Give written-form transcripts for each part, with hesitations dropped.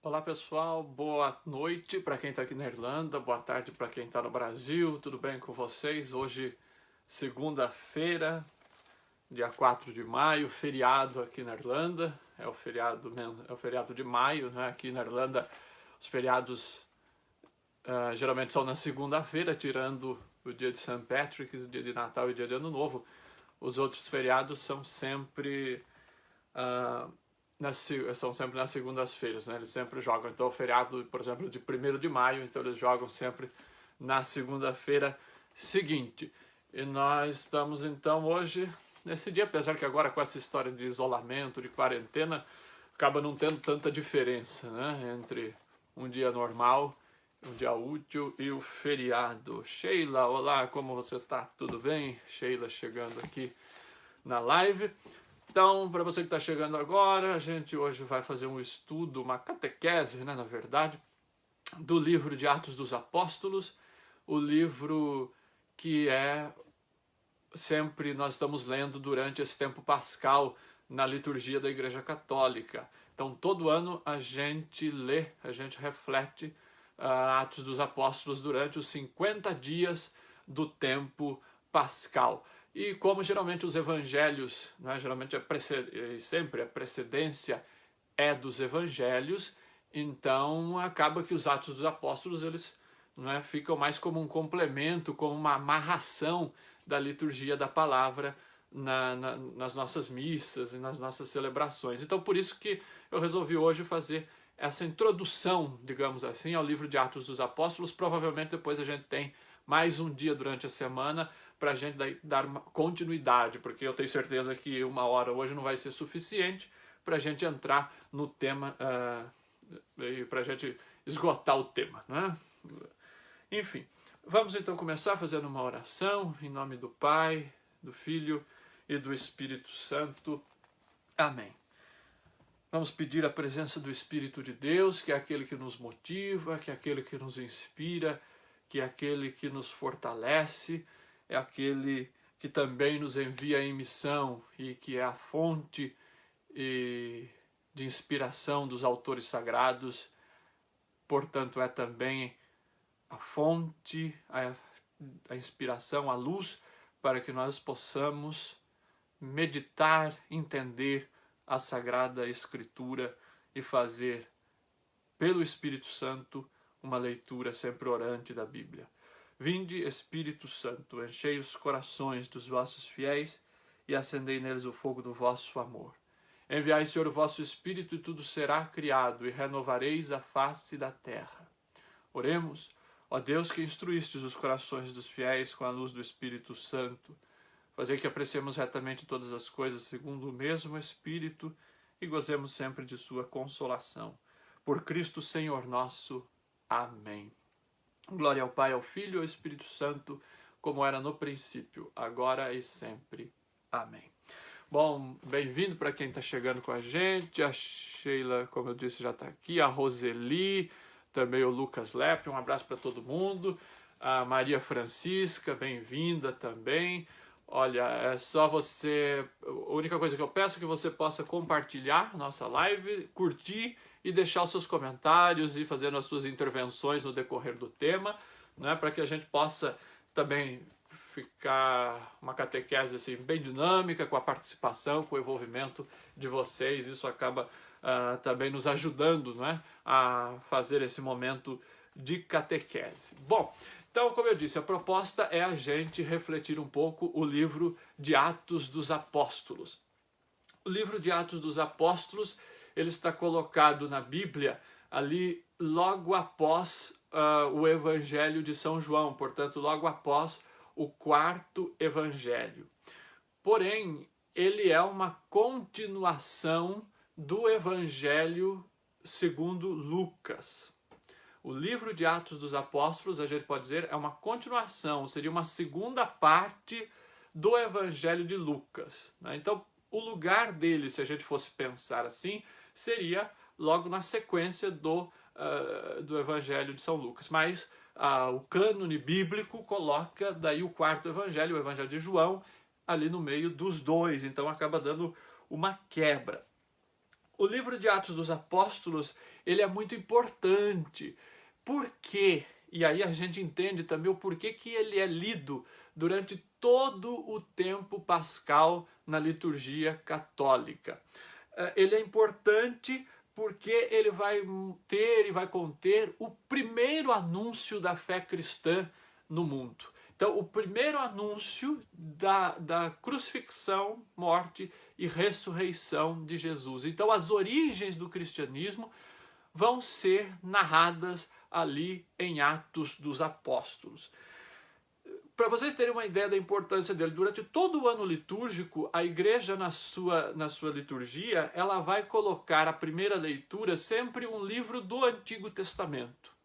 Olá pessoal, boa noite para quem está aqui na Irlanda, boa tarde para quem está no Brasil, tudo bem com vocês? Hoje, segunda-feira, dia 4 de maio, feriado aqui na Irlanda, é o feriado de maio, né? Aqui na Irlanda os feriados geralmente são na segunda-feira, tirando o dia de St. Patrick, o dia de Natal e o dia de Ano Novo. Os outros feriados são sempre nas segundas-feiras, né? Eles sempre jogam. Então o feriado, por exemplo, de 1º de maio, então eles jogam sempre na segunda-feira seguinte. E nós estamos então hoje, nesse dia, apesar que agora com essa história de isolamento, de quarentena, acaba não tendo tanta diferença, né? Entre um dia normal, um dia útil e o feriado. Sheila, olá, como você está? Tudo bem? Sheila chegando aqui na live. Então, para você que está chegando agora, a gente hoje vai fazer um estudo, uma catequese, né, na verdade, do livro de Atos dos Apóstolos, o livro que sempre nós estamos lendo durante esse tempo pascal na liturgia da Igreja Católica. Então, todo ano a gente lê, a gente reflete Atos dos Apóstolos durante os 50 dias do tempo pascal. E como geralmente os evangelhos, né, geralmente sempre a precedência é dos evangelhos, então acaba que os Atos dos Apóstolos eles, né, ficam mais como um complemento, como uma amarração da liturgia da palavra nas nossas missas e nas nossas celebrações. Então por isso que eu resolvi hoje fazer essa introdução, digamos assim, ao livro de Atos dos Apóstolos. Provavelmente depois a gente tem mais um dia durante a semana para a gente dar uma continuidade, porque eu tenho certeza que 1 hora hoje não vai ser suficiente para a gente entrar no tema e para a gente esgotar o tema, né? Enfim, vamos então começar fazendo uma oração em nome do Pai, do Filho e do Espírito Santo. Amém. Vamos pedir a presença do Espírito de Deus, que é aquele que nos motiva, que é aquele que nos inspira, que é aquele que nos fortalece, é aquele que também nos envia em missão e que é a fonte de inspiração dos autores sagrados. Portanto, é também a fonte, a inspiração, a luz para que nós possamos meditar, entender a Sagrada Escritura e fazer, pelo Espírito Santo, uma leitura sempre orante da Bíblia. Vinde, Espírito Santo, enchei os corações dos vossos fiéis e acendei neles o fogo do vosso amor. Enviai, Senhor, o vosso Espírito e tudo será criado e renovareis a face da terra. Oremos, ó Deus que instruístes os corações dos fiéis com a luz do Espírito Santo, fazei que apreciemos retamente todas as coisas segundo o mesmo Espírito e gozemos sempre de sua consolação. Por Cristo Senhor nosso. Amém. Glória ao Pai, ao Filho e ao Espírito Santo, como era no princípio, agora e sempre. Amém. Bom, bem-vindo para quem está chegando com a gente. A Sheila, como eu disse, já está aqui. A Roseli, também o Lucas Lepe, um abraço para todo mundo. A Maria Francisca, bem-vinda também. Olha, é só você... A única coisa que eu peço é que você possa compartilhar nossa live, curtir e deixar os seus comentários e fazendo as suas intervenções no decorrer do tema, né, para que a gente possa também ficar uma catequese assim, bem dinâmica, com a participação, com o envolvimento de vocês. Isso acaba também nos ajudando, né, a fazer esse momento de catequese. Bom, então, como eu disse, a proposta é a gente refletir um pouco o livro de Atos dos Apóstolos. O livro de Atos dos Apóstolos, ele está colocado na Bíblia ali logo após o Evangelho de São João, portanto, logo após o 4º Evangelho. Porém, ele é uma continuação do Evangelho segundo Lucas. O livro de Atos dos Apóstolos, a gente pode dizer, é uma continuação, seria uma segunda parte do Evangelho de Lucas, né? Então, o lugar dele, se a gente fosse pensar assim, seria logo na sequência do Evangelho de São Lucas. Mas o cânone bíblico coloca daí o 4º Evangelho, o Evangelho de João, ali no meio dos dois. Então acaba dando uma quebra. o livro de Atos dos Apóstolos, ele é muito importante. Por quê? E aí a gente entende também o porquê que ele é lido durante todo o tempo pascal na liturgia católica. Ele é importante porque ele vai ter e vai conter o primeiro anúncio da fé cristã no mundo. Então, o primeiro anúncio da crucifixão, morte e ressurreição de Jesus. Então, as origens do cristianismo vão ser narradas ali em Atos dos Apóstolos. Para vocês terem uma ideia da importância dele, durante todo o ano litúrgico, a igreja na sua liturgia, ela vai colocar a primeira leitura sempre um livro do Antigo Testamento.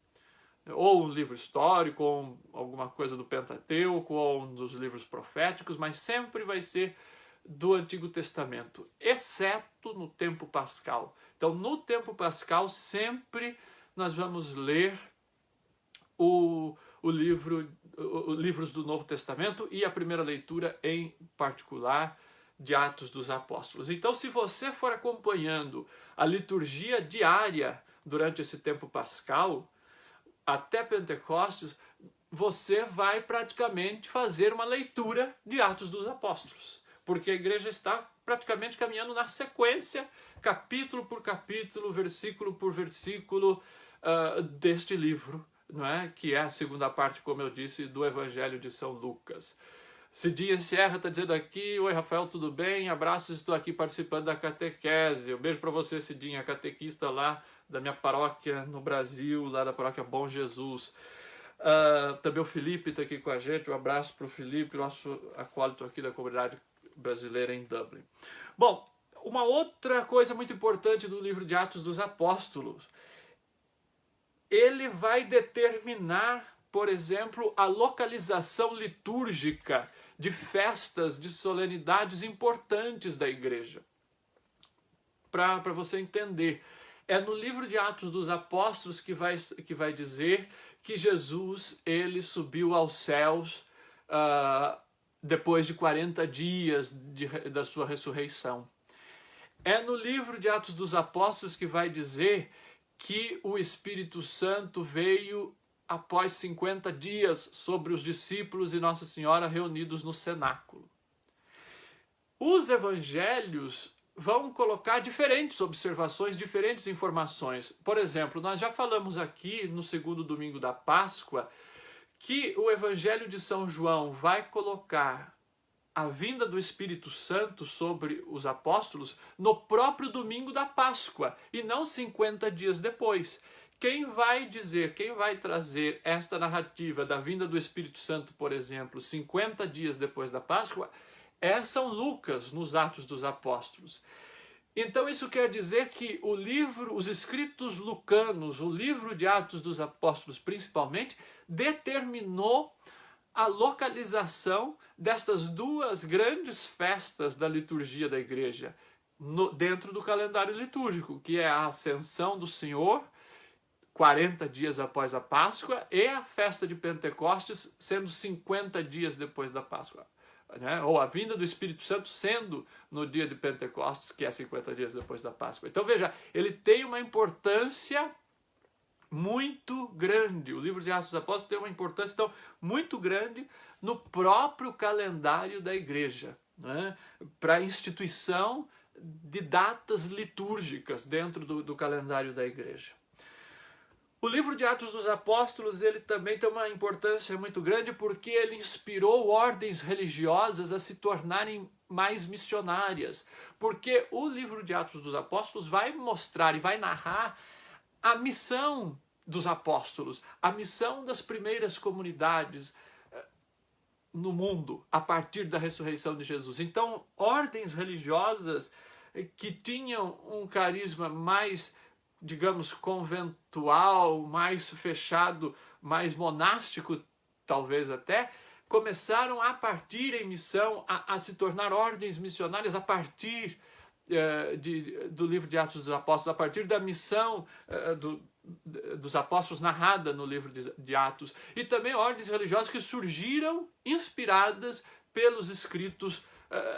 Ou um livro histórico, ou alguma coisa do Pentateuco, ou um dos livros proféticos, mas sempre vai ser do Antigo Testamento, exceto no tempo pascal. Então, no tempo pascal, sempre nós vamos ler livros do Novo Testamento e a primeira leitura em particular de Atos dos Apóstolos. Então, se você for acompanhando a liturgia diária durante esse tempo pascal, até Pentecostes, você vai praticamente fazer uma leitura de Atos dos Apóstolos, porque a igreja está praticamente caminhando na sequência, capítulo por capítulo, versículo por versículo deste livro, não é? Que é a segunda parte, como eu disse, do Evangelho de São Lucas. Cidinha Sierra está dizendo aqui: oi Rafael, tudo bem? Abraços, estou aqui participando da catequese. Um beijo para você, Cidinha, catequista lá da minha paróquia no Brasil, lá da paróquia Bom Jesus. Também o Felipe está aqui com a gente, um abraço para o Felipe, nosso acólito aqui da comunidade brasileira em Dublin. Bom, uma outra coisa muito importante do livro de Atos dos Apóstolos, ele vai determinar, por exemplo, a localização litúrgica de festas, de solenidades importantes da igreja. Para você entender, é no livro de Atos dos Apóstolos que vai dizer que Jesus ele subiu aos céus depois de 40 dias da sua ressurreição. É no livro de Atos dos Apóstolos que vai dizer que o Espírito Santo veio após 50 dias sobre os discípulos e Nossa Senhora reunidos no cenáculo. Os evangelhos vão colocar diferentes observações, diferentes informações. Por exemplo, nós já falamos aqui no segundo domingo da Páscoa que o Evangelho de São João vai colocar a vinda do Espírito Santo sobre os apóstolos no próprio domingo da Páscoa e não 50 dias depois. Quem vai trazer esta narrativa da vinda do Espírito Santo, por exemplo, 50 dias depois da Páscoa, é São Lucas, nos Atos dos Apóstolos. Então isso quer dizer que os escritos lucanos, o livro de Atos dos Apóstolos principalmente, determinou a localização destas duas grandes festas da liturgia da igreja dentro do calendário litúrgico, que é a Ascensão do Senhor, 40 dias após a Páscoa, e a festa de Pentecostes, sendo 50 dias depois da Páscoa. Né? Ou a vinda do Espírito Santo sendo no dia de Pentecostes, que é 50 dias depois da Páscoa. Então veja, ele tem uma importância muito grande. O livro de Atos dos Apóstolos tem uma importância então, muito grande no próprio calendário da igreja, né? Para a instituição de datas litúrgicas dentro do calendário da igreja. O livro de Atos dos Apóstolos ele também tem uma importância muito grande porque ele inspirou ordens religiosas a se tornarem mais missionárias. Porque o livro de Atos dos Apóstolos vai mostrar e vai narrar a missão dos apóstolos, a missão das primeiras comunidades no mundo a partir da ressurreição de Jesus. Então, ordens religiosas que tinham um carisma mais, digamos, conventual, mais fechado, mais monástico, talvez até, começaram a partir em missão, a se tornar ordens missionárias a partir do livro de Atos dos Apóstolos, a partir da missão dos apóstolos narrada no livro de Atos, e também ordens religiosas que surgiram inspiradas pelos escritos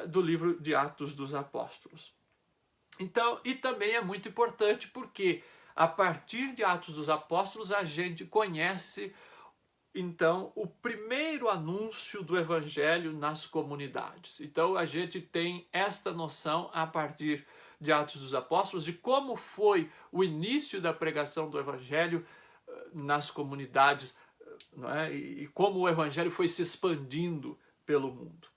do livro de Atos dos Apóstolos. Então, e também é muito importante porque a partir de Atos dos Apóstolos a gente conhece então o primeiro anúncio do evangelho nas comunidades. Então a gente tem esta noção a partir de Atos dos Apóstolos de como foi o início da pregação do evangelho nas comunidades, não é? E como o evangelho foi se expandindo pelo mundo.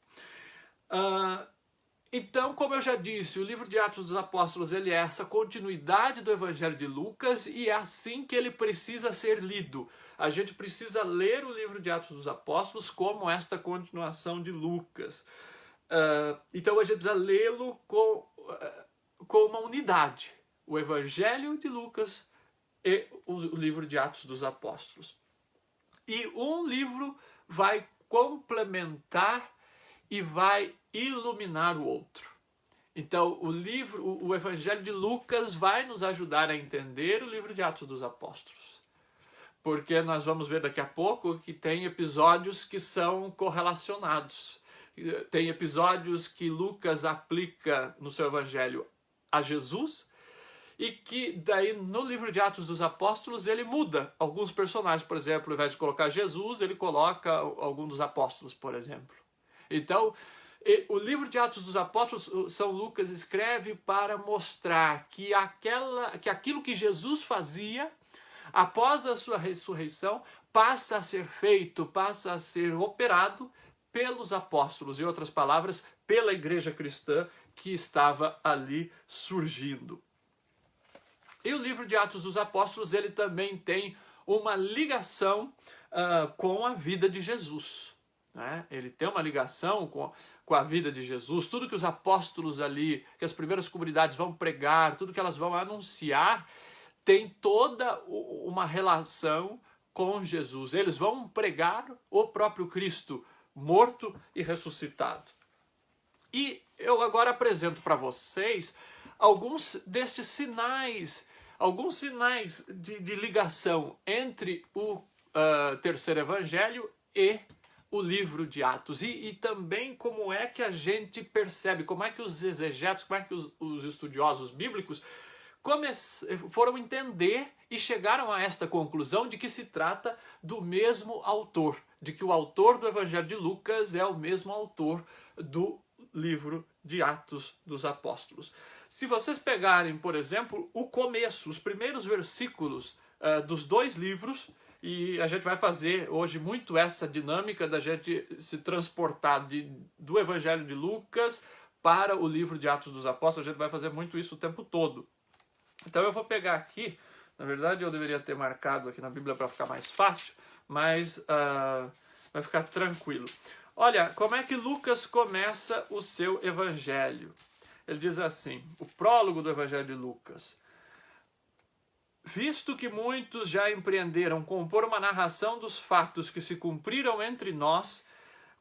Então, como eu já disse, o livro de Atos dos Apóstolos ele é essa continuidade do Evangelho de Lucas e é assim que ele precisa ser lido. A gente precisa ler o livro de Atos dos Apóstolos como esta continuação de Lucas. Então a gente precisa lê-lo com uma unidade. O Evangelho de Lucas e o livro de Atos dos Apóstolos. E um livro vai complementar e vai iluminar o outro. Então, o Evangelho de Lucas vai nos ajudar a entender o livro de Atos dos Apóstolos. Porque nós vamos ver daqui a pouco que tem episódios que são correlacionados. Tem episódios que Lucas aplica no seu Evangelho a Jesus e que daí no livro de Atos dos Apóstolos ele muda alguns personagens. Por exemplo, ao invés de colocar Jesus, ele coloca algum dos apóstolos, por exemplo. Então, o livro de Atos dos Apóstolos, São Lucas escreve para mostrar que aquilo que Jesus fazia após a sua ressurreição passa a ser feito, passa a ser operado pelos apóstolos, em outras palavras, pela igreja cristã que estava ali surgindo. E o livro de Atos dos Apóstolos ele também tem uma ligação com a vida de Jesus. Ele tem uma ligação com a vida de Jesus, tudo que os apóstolos ali, que as primeiras comunidades vão pregar, tudo que elas vão anunciar, tem toda uma relação com Jesus. Eles vão pregar o próprio Cristo, morto e ressuscitado. E eu agora apresento para vocês alguns destes sinais, de ligação entre o terceiro evangelho e o livro de Atos. E também como é que a gente percebe, como é que os exegetos, como é que os estudiosos bíblicos foram entender e chegaram a esta conclusão de que se trata do mesmo autor, de que o autor do Evangelho de Lucas é o mesmo autor do livro de Atos dos Apóstolos. Se vocês pegarem, por exemplo, o começo, os primeiros versículos dos dois livros, e a gente vai fazer hoje muito essa dinâmica da gente se transportar do Evangelho de Lucas para o livro de Atos dos Apóstolos, a gente vai fazer muito isso o tempo todo. Então eu vou pegar aqui, na verdade eu deveria ter marcado aqui na Bíblia para ficar mais fácil, mas vai ficar tranquilo. Olha, como é que Lucas começa o seu evangelho? Ele diz assim, o prólogo do evangelho de Lucas. Visto que muitos já empreenderam compor uma narração dos fatos que se cumpriram entre nós,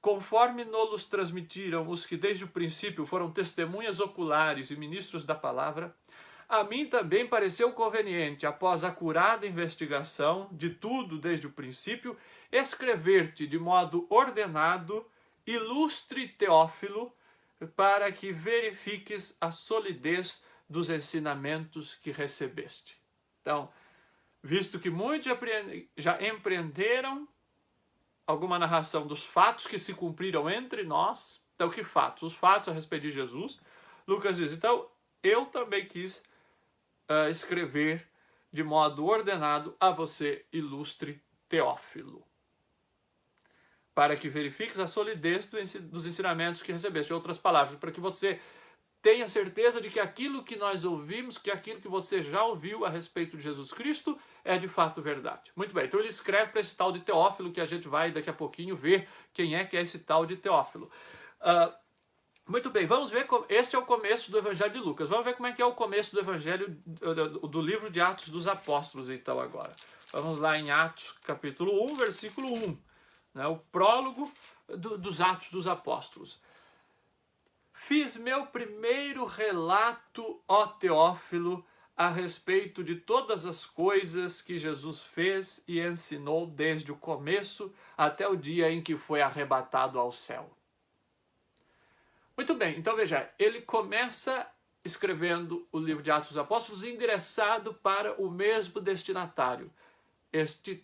conforme nos transmitiram os que desde o princípio foram testemunhas oculares e ministros da palavra, a mim também pareceu conveniente, após acurada investigação de tudo desde o princípio, escrever-te de modo ordenado, ilustre Teófilo, para que verifiques a solidez dos ensinamentos que recebeste. Então, visto que muitos já empreenderam alguma narração dos fatos que se cumpriram entre nós, então que fatos? Os fatos a respeito de Jesus. Lucas diz, então, eu também quis escrever de modo ordenado a você, ilustre Teófilo, para que verifiques a solidez dos ensinamentos que recebeste. Em outras palavras, para que você tenha certeza de que aquilo que nós ouvimos, que aquilo que você já ouviu a respeito de Jesus Cristo é de fato verdade. Muito bem, então ele escreve para esse tal de Teófilo, que a gente vai daqui a pouquinho ver quem é que é esse tal de Teófilo. Muito bem, vamos ver, este é o começo do Evangelho de Lucas. Vamos ver como é que é o começo do Evangelho, do livro de Atos dos Apóstolos, então, agora. Vamos lá em Atos, capítulo 1, versículo 1. Né, o prólogo dos Atos dos Apóstolos. Fiz meu primeiro relato, ó Teófilo, a respeito de todas as coisas que Jesus fez e ensinou desde o começo até o dia em que foi arrebatado ao céu. Muito bem, então veja, ele começa escrevendo o livro de Atos dos Apóstolos, endereçado para o mesmo destinatário, este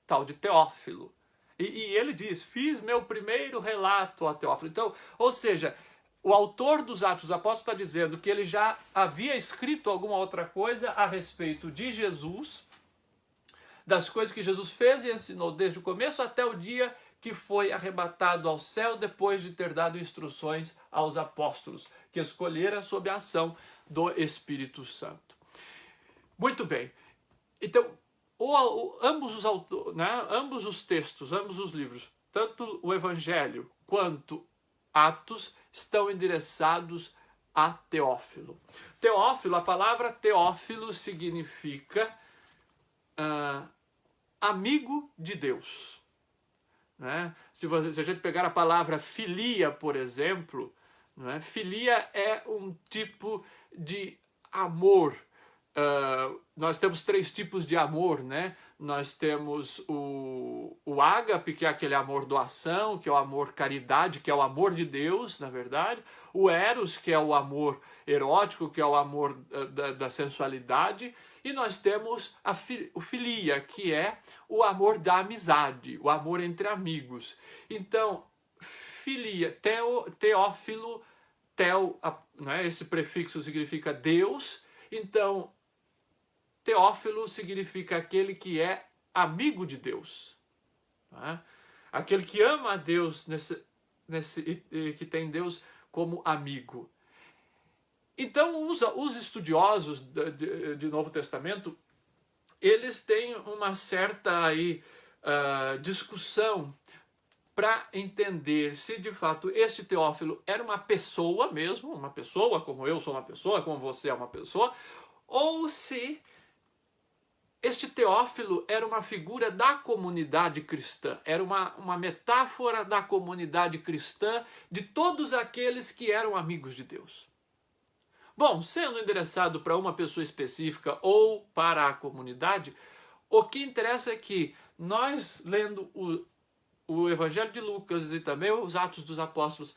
tal de Teófilo. E ele diz, fiz meu primeiro relato a Teófilo. Então, ou seja, o autor dos Atos dos Apóstolos está dizendo que ele já havia escrito alguma outra coisa a respeito de Jesus, das coisas que Jesus fez e ensinou desde o começo até o dia que foi arrebatado ao céu, depois de ter dado instruções aos apóstolos, que escolheram sob a ação do Espírito Santo. Muito bem. Então, ambos os textos, ambos os livros, tanto o Evangelho quanto Atos, estão endereçados a Teófilo. Teófilo, a palavra Teófilo significa amigo de Deus. Né? Se a gente pegar a palavra filia, por exemplo, né? Filia é um tipo de amor. Nós temos 3 tipos de amor, né? Nós temos o ágape, que é aquele amor doação, que é o amor caridade, que é o amor de Deus, na verdade. O eros, que é o amor erótico, que é o amor da sensualidade. E nós temos o filia, que é o amor da amizade, o amor entre amigos. Então, filia, Teófilo, né? Esse prefixo significa Deus. Então, Teófilo significa aquele que é amigo de Deus. Né? Aquele que ama a Deus, que tem Deus como amigo. Então, os estudiosos de Novo Testamento, eles têm uma certa discussão para entender se de fato este Teófilo era uma pessoa mesmo, uma pessoa como eu sou uma pessoa, como você é uma pessoa, ou se este Teófilo era uma figura da comunidade cristã, era uma metáfora da comunidade cristã, de todos aqueles que eram amigos de Deus. Bom, sendo endereçado para uma pessoa específica ou para a comunidade, o que interessa é que nós, lendo o Evangelho de Lucas e também os Atos dos Apóstolos,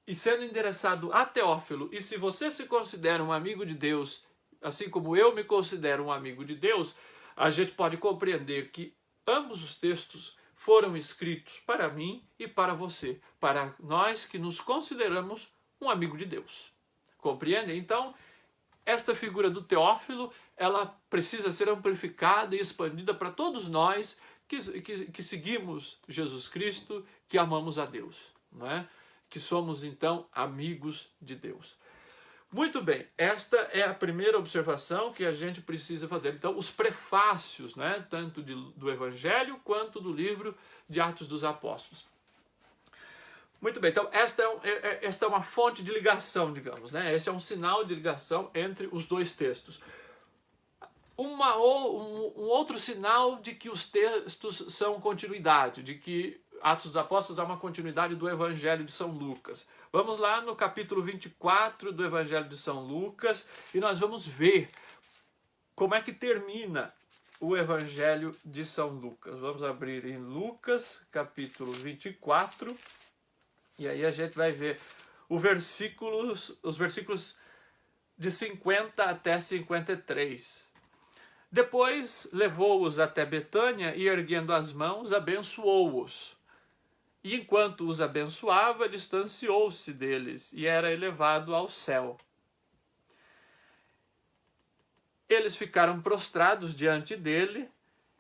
e sendo endereçado a Teófilo, e se você se considera um amigo de Deus, assim como eu me considero um amigo de Deus, a gente pode compreender que ambos os textos foram escritos para mim e para você, para nós que nos consideramos um amigo de Deus. Compreendem? Então, esta figura do Teófilo, ela precisa ser amplificada e expandida para todos nós que seguimos Jesus Cristo, que amamos a Deus, não é? Que somos, então, amigos de Deus. Muito bem, esta é a primeira observação que a gente precisa fazer. Então, os prefácios, né, tanto do Evangelho quanto do livro de Atos dos Apóstolos. Muito bem, então esta é uma fonte de ligação, digamos, né? Esse é um sinal de ligação entre os dois textos. Um outro sinal de que os textos são continuidade, de que Atos dos Apóstolos é uma continuidade do Evangelho de São Lucas. Vamos lá no capítulo 24 do Evangelho de São Lucas e nós vamos ver como é que termina o Evangelho de São Lucas. Vamos abrir em Lucas, capítulo 24, e aí a gente vai ver os versículos de 50 até 53. Depois levou-os até Betânia e, erguendo as mãos, abençoou-os. E enquanto os abençoava, distanciou-se deles e era elevado ao céu. Eles ficaram prostrados diante dele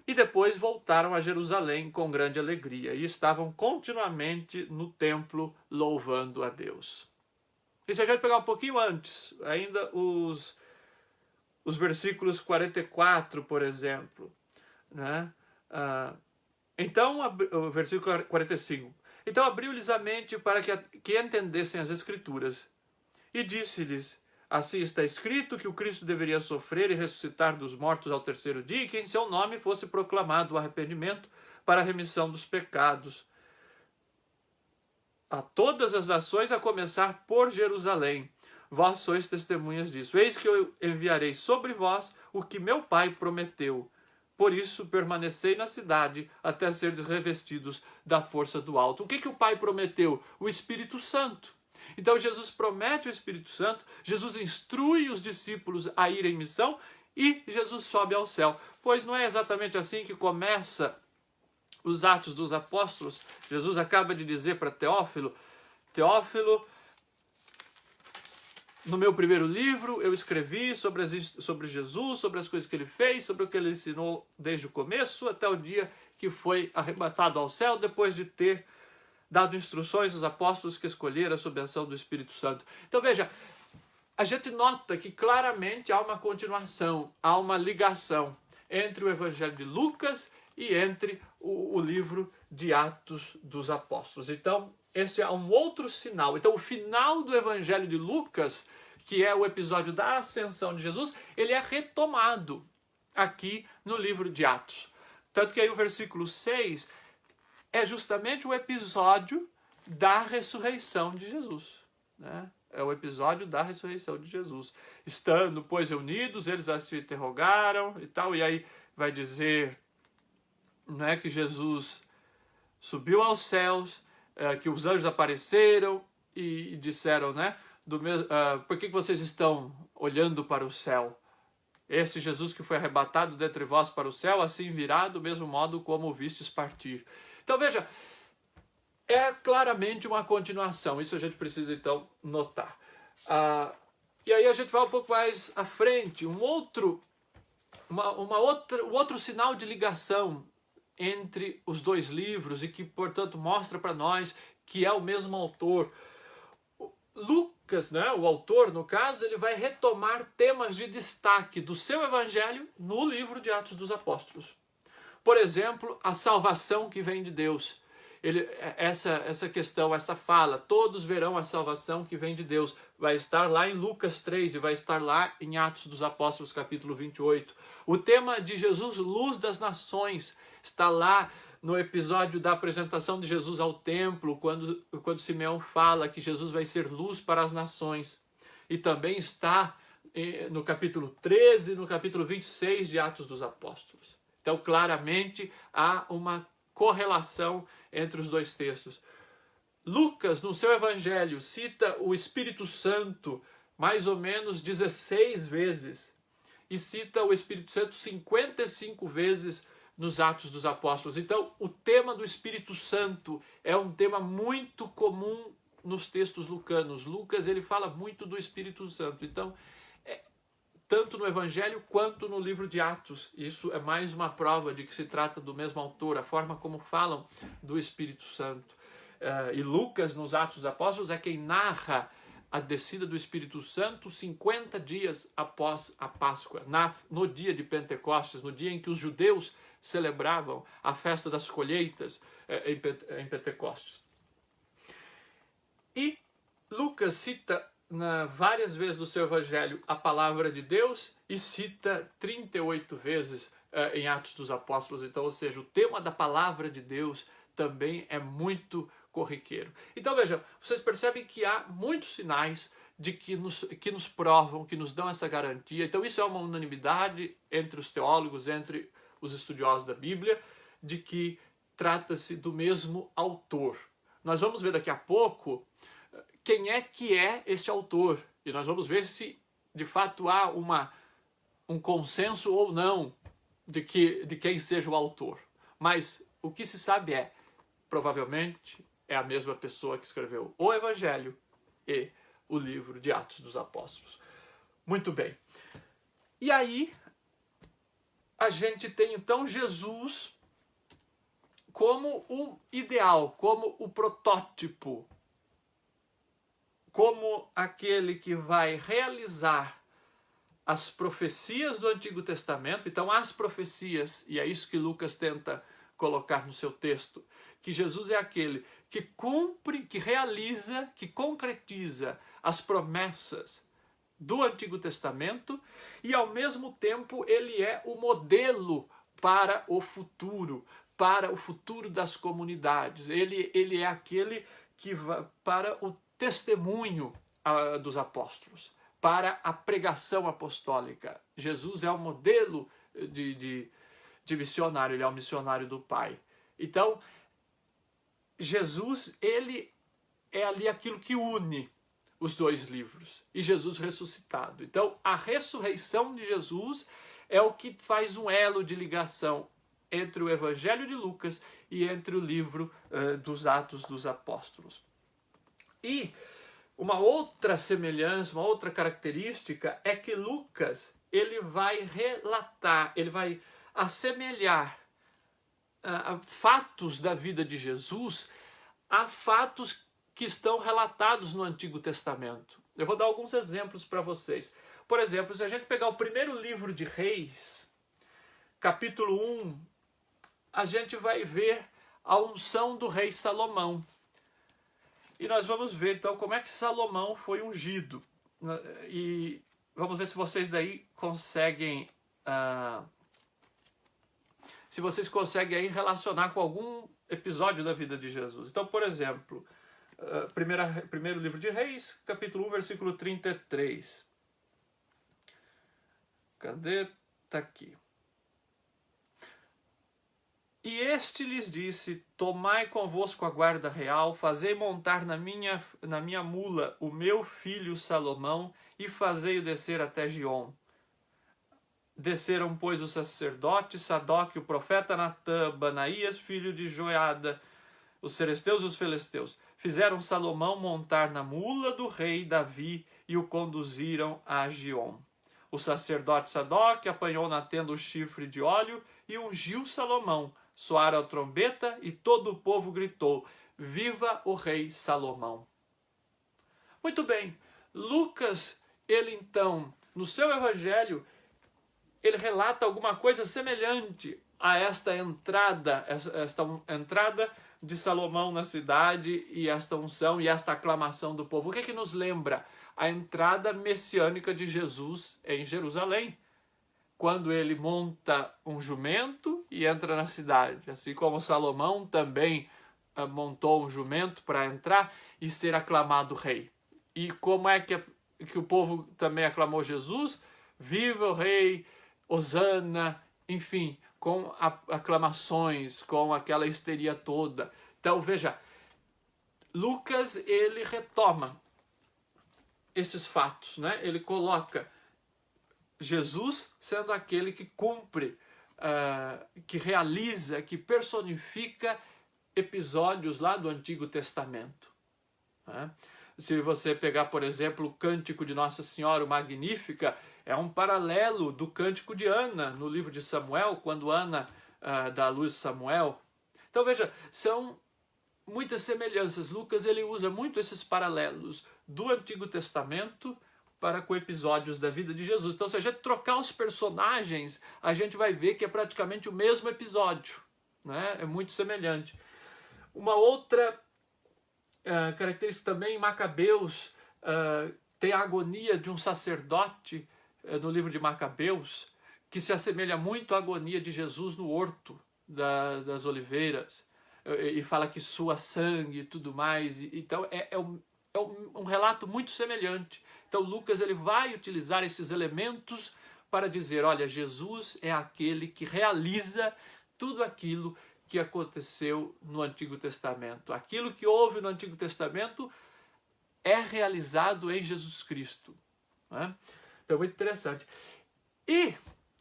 e depois voltaram a Jerusalém com grande alegria e estavam continuamente no templo louvando a Deus. E se a gente pegar um pouquinho antes, ainda os versículos 44, por exemplo, né? Então, o versículo 45. Então abriu-lhes a mente para que entendessem as Escrituras. E disse-lhes, assim está escrito que o Cristo deveria sofrer e ressuscitar dos mortos ao terceiro dia, e que em seu nome fosse proclamado o arrependimento para a remissão dos pecados a todas as nações, a começar por Jerusalém. Vós sois testemunhas disso. Eis que eu enviarei sobre vós o que meu Pai prometeu. Por isso, permanecei na cidade até seres revestidos da força do alto. O que o Pai prometeu? O Espírito Santo. Então Jesus promete o Espírito Santo, Jesus instrui os discípulos a ir em missão e Jesus sobe ao céu. Pois não é exatamente assim que começa os Atos dos Apóstolos? Jesus acaba de dizer para Teófilo, Teófilo, no meu primeiro livro eu escrevi sobre Jesus, sobre as coisas que ele fez, sobre o que ele ensinou desde o começo até o dia que foi arrebatado ao céu, depois de ter dado instruções aos apóstolos que escolheram sob a ação do Espírito Santo. Então veja, a gente nota que claramente há uma continuação, há uma ligação entre o Evangelho de Lucas e entre o livro de Atos dos Apóstolos. Então, este é um outro sinal. Então, o final do Evangelho de Lucas, que é o episódio da ascensão de Jesus, ele é retomado aqui no livro de Atos. Tanto que aí o versículo 6 é justamente o episódio da ressurreição de Jesus, né? É o episódio da ressurreição de Jesus. Estando, pois, reunidos, eles a se interrogaram e tal, e aí vai dizer, né, que Jesus subiu aos céus, que os anjos apareceram e disseram, né, por que vocês estão olhando para o céu? Esse Jesus que foi arrebatado dentre vós para o céu, assim virá do mesmo modo como o vistes partir. Então veja, é claramente uma continuação, isso a gente precisa então notar. E aí a gente vai um pouco mais à frente, um outro sinal de ligação entre os dois livros e que, portanto, mostra para nós que é o mesmo autor. Lucas, né, o autor, no caso, ele vai retomar temas de destaque do seu evangelho no livro de Atos dos Apóstolos. Por exemplo, a salvação que vem de Deus. Essa questão, essa fala, todos verão a salvação que vem de Deus, vai estar lá em Lucas 3 e vai estar lá em Atos dos Apóstolos, capítulo 28. O tema de Jesus, luz das nações, está lá no episódio da apresentação de Jesus ao templo, quando Simeão fala que Jesus vai ser luz para as nações. E também está no capítulo 13 e no capítulo 26 de Atos dos Apóstolos. Então, claramente, há uma correlação entre os dois textos. Lucas, no seu evangelho, cita o Espírito Santo mais ou menos 16 vezes e cita o Espírito Santo 55 vezes nos Atos dos Apóstolos. Então, o tema do Espírito Santo é um tema muito comum nos textos lucanos. Lucas, ele fala muito do Espírito Santo. Então, tanto no Evangelho quanto no livro de Atos. Isso é mais uma prova de que se trata do mesmo autor, a forma como falam do Espírito Santo. E Lucas, nos Atos dos Apóstolos, é quem narra a descida do Espírito Santo 50 dias após a Páscoa, no dia de Pentecostes, no dia em que os judeus celebravam a festa das colheitas em Pentecostes. E Lucas cita várias vezes no seu evangelho a palavra de Deus e cita 38 vezes em Atos dos Apóstolos. Então, ou seja, o tema da palavra de Deus também é muito corriqueiro. Então, vejam, vocês percebem que há muitos sinais de que nos provam, que nos dão essa garantia. Então, isso é uma unanimidade entre os teólogos, entre os estudiosos da Bíblia, de que trata-se do mesmo autor. Nós vamos ver daqui a pouco quem é que é este autor. E nós vamos ver se, de fato, há um consenso ou não de quem seja o autor. Mas o que se sabe provavelmente, é a mesma pessoa que escreveu o Evangelho e o livro de Atos dos Apóstolos. Muito bem. E aí, a gente tem, então, Jesus como o ideal, como o protótipo, como aquele que vai realizar as profecias do Antigo Testamento. Então, as profecias, e é isso que Lucas tenta colocar no seu texto, que Jesus é aquele que cumpre, que realiza, que concretiza as promessas do Antigo Testamento e, ao mesmo tempo, ele é o modelo para o futuro das comunidades. Ele é aquele que vai para o testemunho dos apóstolos, para a pregação apostólica. Jesus é o modelo de missionário, ele é o missionário do Pai. Então, Jesus, ele é ali aquilo que une os dois livros, e Jesus ressuscitado. Então, a ressurreição de Jesus é o que faz um elo de ligação entre o Evangelho de Lucas e entre o livro dos Atos dos Apóstolos. E uma outra semelhança, uma outra característica é que Lucas, ele vai relatar, ele vai assemelhar fatos da vida de Jesus a fatos que estão relatados no Antigo Testamento. Eu vou dar alguns exemplos para vocês. Por exemplo, se a gente pegar o primeiro livro de Reis, capítulo 1, a gente vai ver a unção do rei Salomão. E nós vamos ver, então, como é que Salomão foi ungido. E vamos ver se vocês daí conseguem... se vocês conseguem aí relacionar com algum episódio da vida de Jesus. Então, por exemplo, primeiro livro de Reis, capítulo 1, versículo 33. Cadê? Está aqui. E este lhes disse: tomai convosco a guarda real, fazei montar na minha mula o meu filho Salomão e fazei-o descer até Giom. Desceram, pois, o sacerdote Sadoque, o profeta Natã, Banaías, filho de Joiada, os seresteus e os filisteus. Fizeram Salomão montar na mula do rei Davi e o conduziram a Giom. O sacerdote Sadoque apanhou na tenda o chifre de óleo e ungiu Salomão. Soaram a trombeta e todo o povo gritou: viva o rei Salomão. Muito bem, Lucas, ele então, no seu evangelho, ele relata alguma coisa semelhante a esta entrada de Salomão na cidade e esta unção e esta aclamação do povo. O que é que nos lembra? A entrada messiânica de Jesus em Jerusalém, quando ele monta um jumento e entra na cidade, assim como Salomão também montou um jumento para entrar e ser aclamado rei. E como é que o povo também aclamou Jesus? Viva o rei, Hosana, enfim, com aclamações, com aquela histeria toda. Então, veja, Lucas, ele retoma esses fatos, né? Ele coloca Jesus sendo aquele que cumpre, que realiza, que personifica episódios lá do Antigo Testamento. Né? Se você pegar, por exemplo, o Cântico de Nossa Senhora, o Magnífica, é um paralelo do Cântico de Ana, no livro de Samuel, quando Ana dá à luz Samuel. Então, veja, são muitas semelhanças. Lucas, ele usa muito esses paralelos do Antigo Testamento para com episódios da vida de Jesus. Então, se a gente trocar os personagens, a gente vai ver que é praticamente o mesmo episódio, né? É muito semelhante. Uma outra característica também, em Macabeus, tem a agonia de um sacerdote no livro de Macabeus, que se assemelha muito à agonia de Jesus no horto das oliveiras, e fala que sua sangue e tudo mais. Então, é um relato muito semelhante. Então, Lucas, ele vai utilizar esses elementos para dizer, olha, Jesus é aquele que realiza tudo aquilo que aconteceu no Antigo Testamento. Aquilo que houve no Antigo Testamento é realizado em Jesus Cristo. Né? Então, muito interessante. E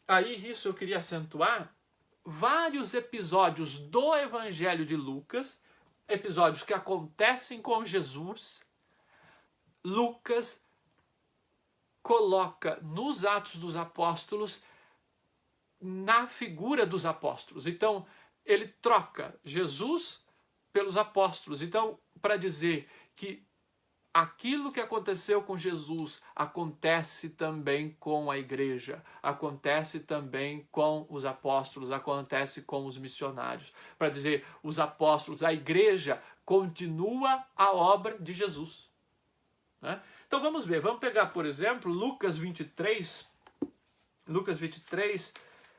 aí, isso eu queria acentuar, vários episódios do Evangelho de Lucas, episódios que acontecem com Jesus, Lucas coloca nos Atos dos Apóstolos na figura dos apóstolos. Então, ele troca Jesus pelos apóstolos. Então, para dizer que aquilo que aconteceu com Jesus acontece também com a igreja, acontece também com os apóstolos, acontece com os missionários. Para dizer, os apóstolos, a igreja continua a obra de Jesus. Né? Então vamos ver, vamos pegar, por exemplo, Lucas 23,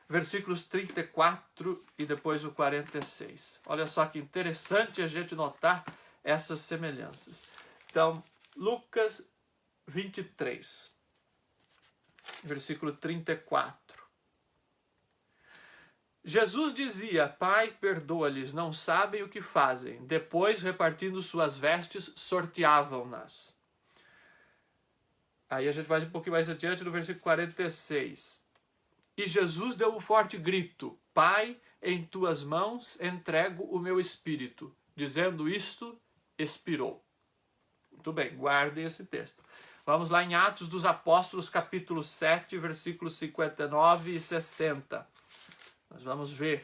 versículos 34 e depois o 46. Olha só que interessante a gente notar essas semelhanças. Então, Lucas 23, versículo 34. Jesus dizia: Pai, perdoa-lhes, não sabem o que fazem. Depois, repartindo suas vestes, sorteavam-nas. Aí a gente vai um pouquinho mais adiante no versículo 46. E Jesus deu um forte grito: Pai, em tuas mãos entrego o meu espírito. Dizendo isto, expirou. Muito bem, guardem esse texto. Vamos lá em Atos dos Apóstolos, capítulo 7, versículos 59 e 60. Nós vamos ver.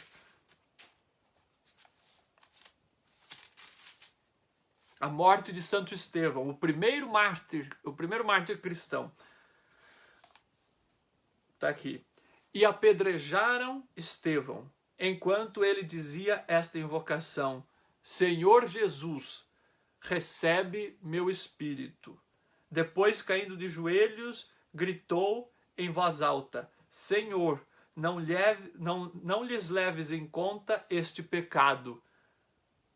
A morte de Santo Estevão, o primeiro mártir cristão. Está aqui. E apedrejaram Estevão, enquanto ele dizia esta invocação: Senhor Jesus, recebe meu espírito. Depois, caindo de joelhos, gritou em voz alta: Senhor, não lhes leves em conta este pecado.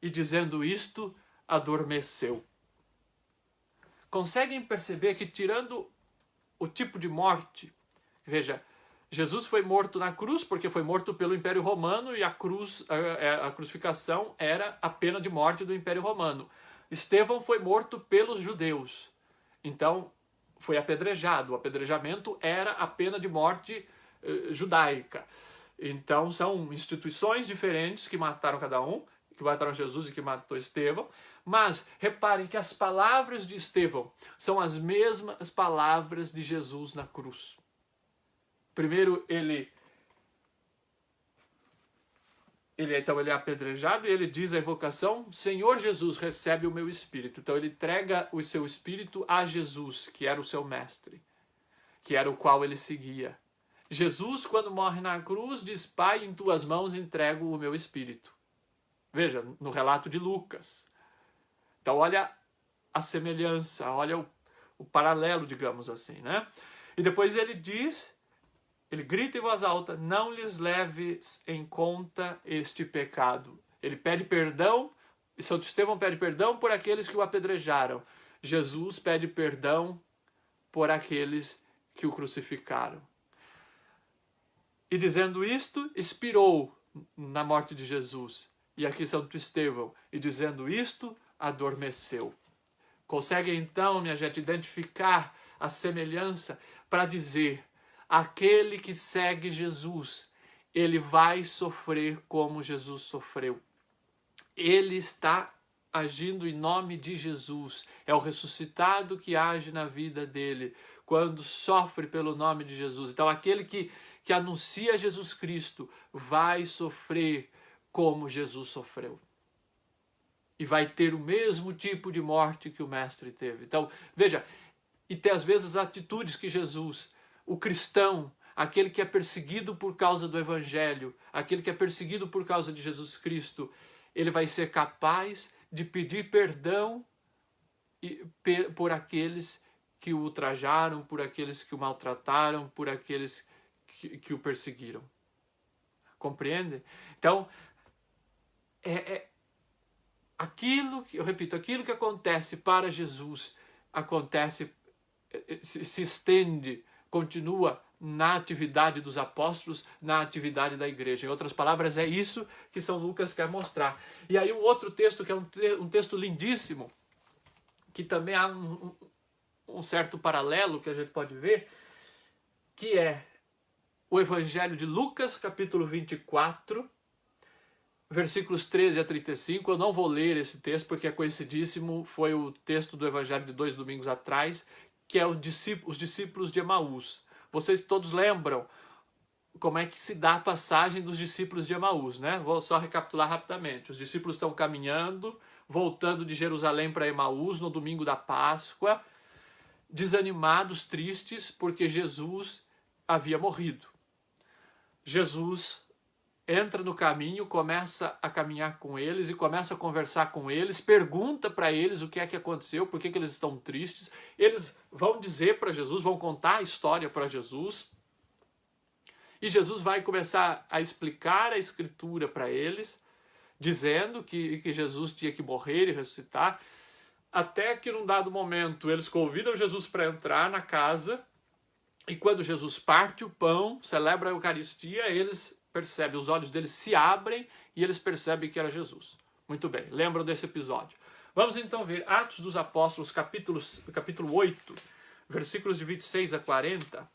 E dizendo isto, adormeceu. Conseguem perceber que, tirando o tipo de morte, veja, Jesus foi morto na cruz porque foi morto pelo Império Romano e a crucificação era a pena de morte do Império Romano. Estevão foi morto pelos judeus, então foi apedrejado. O apedrejamento era a pena de morte judaica. Então são instituições diferentes que mataram cada um, que mataram Jesus e que matou Estevão. Mas reparem que as palavras de Estevão são as mesmas palavras de Jesus na cruz. Primeiro ele é apedrejado e ele diz a invocação: Senhor Jesus, recebe o meu espírito. Então ele entrega o seu espírito a Jesus, que era o seu mestre, que era o qual ele seguia. Jesus, quando morre na cruz, diz: Pai, em tuas mãos entrego o meu espírito. Veja, no relato de Lucas. Então olha a semelhança, olha o paralelo, digamos assim, né? E depois ele diz, ele grita em voz alta: não lhes leves em conta este pecado. Ele pede perdão, e Santo Estevão pede perdão por aqueles que o apedrejaram. Jesus pede perdão por aqueles que o crucificaram. E dizendo isto, expirou na morte de Jesus. E aqui Santo Estevão, e dizendo isto, adormeceu. Consegue então, minha gente, identificar a semelhança para dizer: aquele que segue Jesus, ele vai sofrer como Jesus sofreu. Ele está agindo em nome de Jesus. É o ressuscitado que age na vida dele quando sofre pelo nome de Jesus. Então aquele que anuncia Jesus Cristo vai sofrer como Jesus sofreu. E vai ter o mesmo tipo de morte que o mestre teve. Então, veja, e tem às vezes as atitudes que Jesus, o cristão, aquele que é perseguido por causa do Evangelho, aquele que é perseguido por causa de Jesus Cristo, ele vai ser capaz de pedir perdão por aqueles que o ultrajaram, por aqueles que o maltrataram, por aqueles que o perseguiram. Compreende? Então, aquilo que acontece para Jesus, se estende, continua na atividade dos apóstolos, na atividade da igreja. Em outras palavras, é isso que São Lucas quer mostrar. E aí um outro texto, que é um texto lindíssimo, que também há um certo paralelo que a gente pode ver, que é o Evangelho de Lucas, capítulo 24, versículos 13 a 35, eu não vou ler esse texto porque é conhecidíssimo, foi o texto do Evangelho de 2 domingos atrás, que é os discípulos de Emaús. Vocês todos lembram como é que se dá a passagem dos discípulos de Emaús, né? Vou só recapitular rapidamente. Os discípulos estão caminhando, voltando de Jerusalém para Emaús no domingo da Páscoa, desanimados, tristes, porque Jesus havia morrido. Jesus entra no caminho, começa a caminhar com eles e começa a conversar com eles, pergunta para eles o que é que aconteceu, por que eles estão tristes. Eles vão dizer para Jesus, vão contar a história para Jesus. E Jesus vai começar a explicar a Escritura para eles, dizendo que Jesus tinha que morrer e ressuscitar, até que num dado momento eles convidam Jesus para entrar na casa, e quando Jesus parte o pão, celebra a Eucaristia, eles percebem, os olhos deles se abrem e eles percebem que era Jesus. Muito bem, lembram desse episódio. Vamos então ver Atos dos Apóstolos, capítulo 8, versículos de 26 a 40.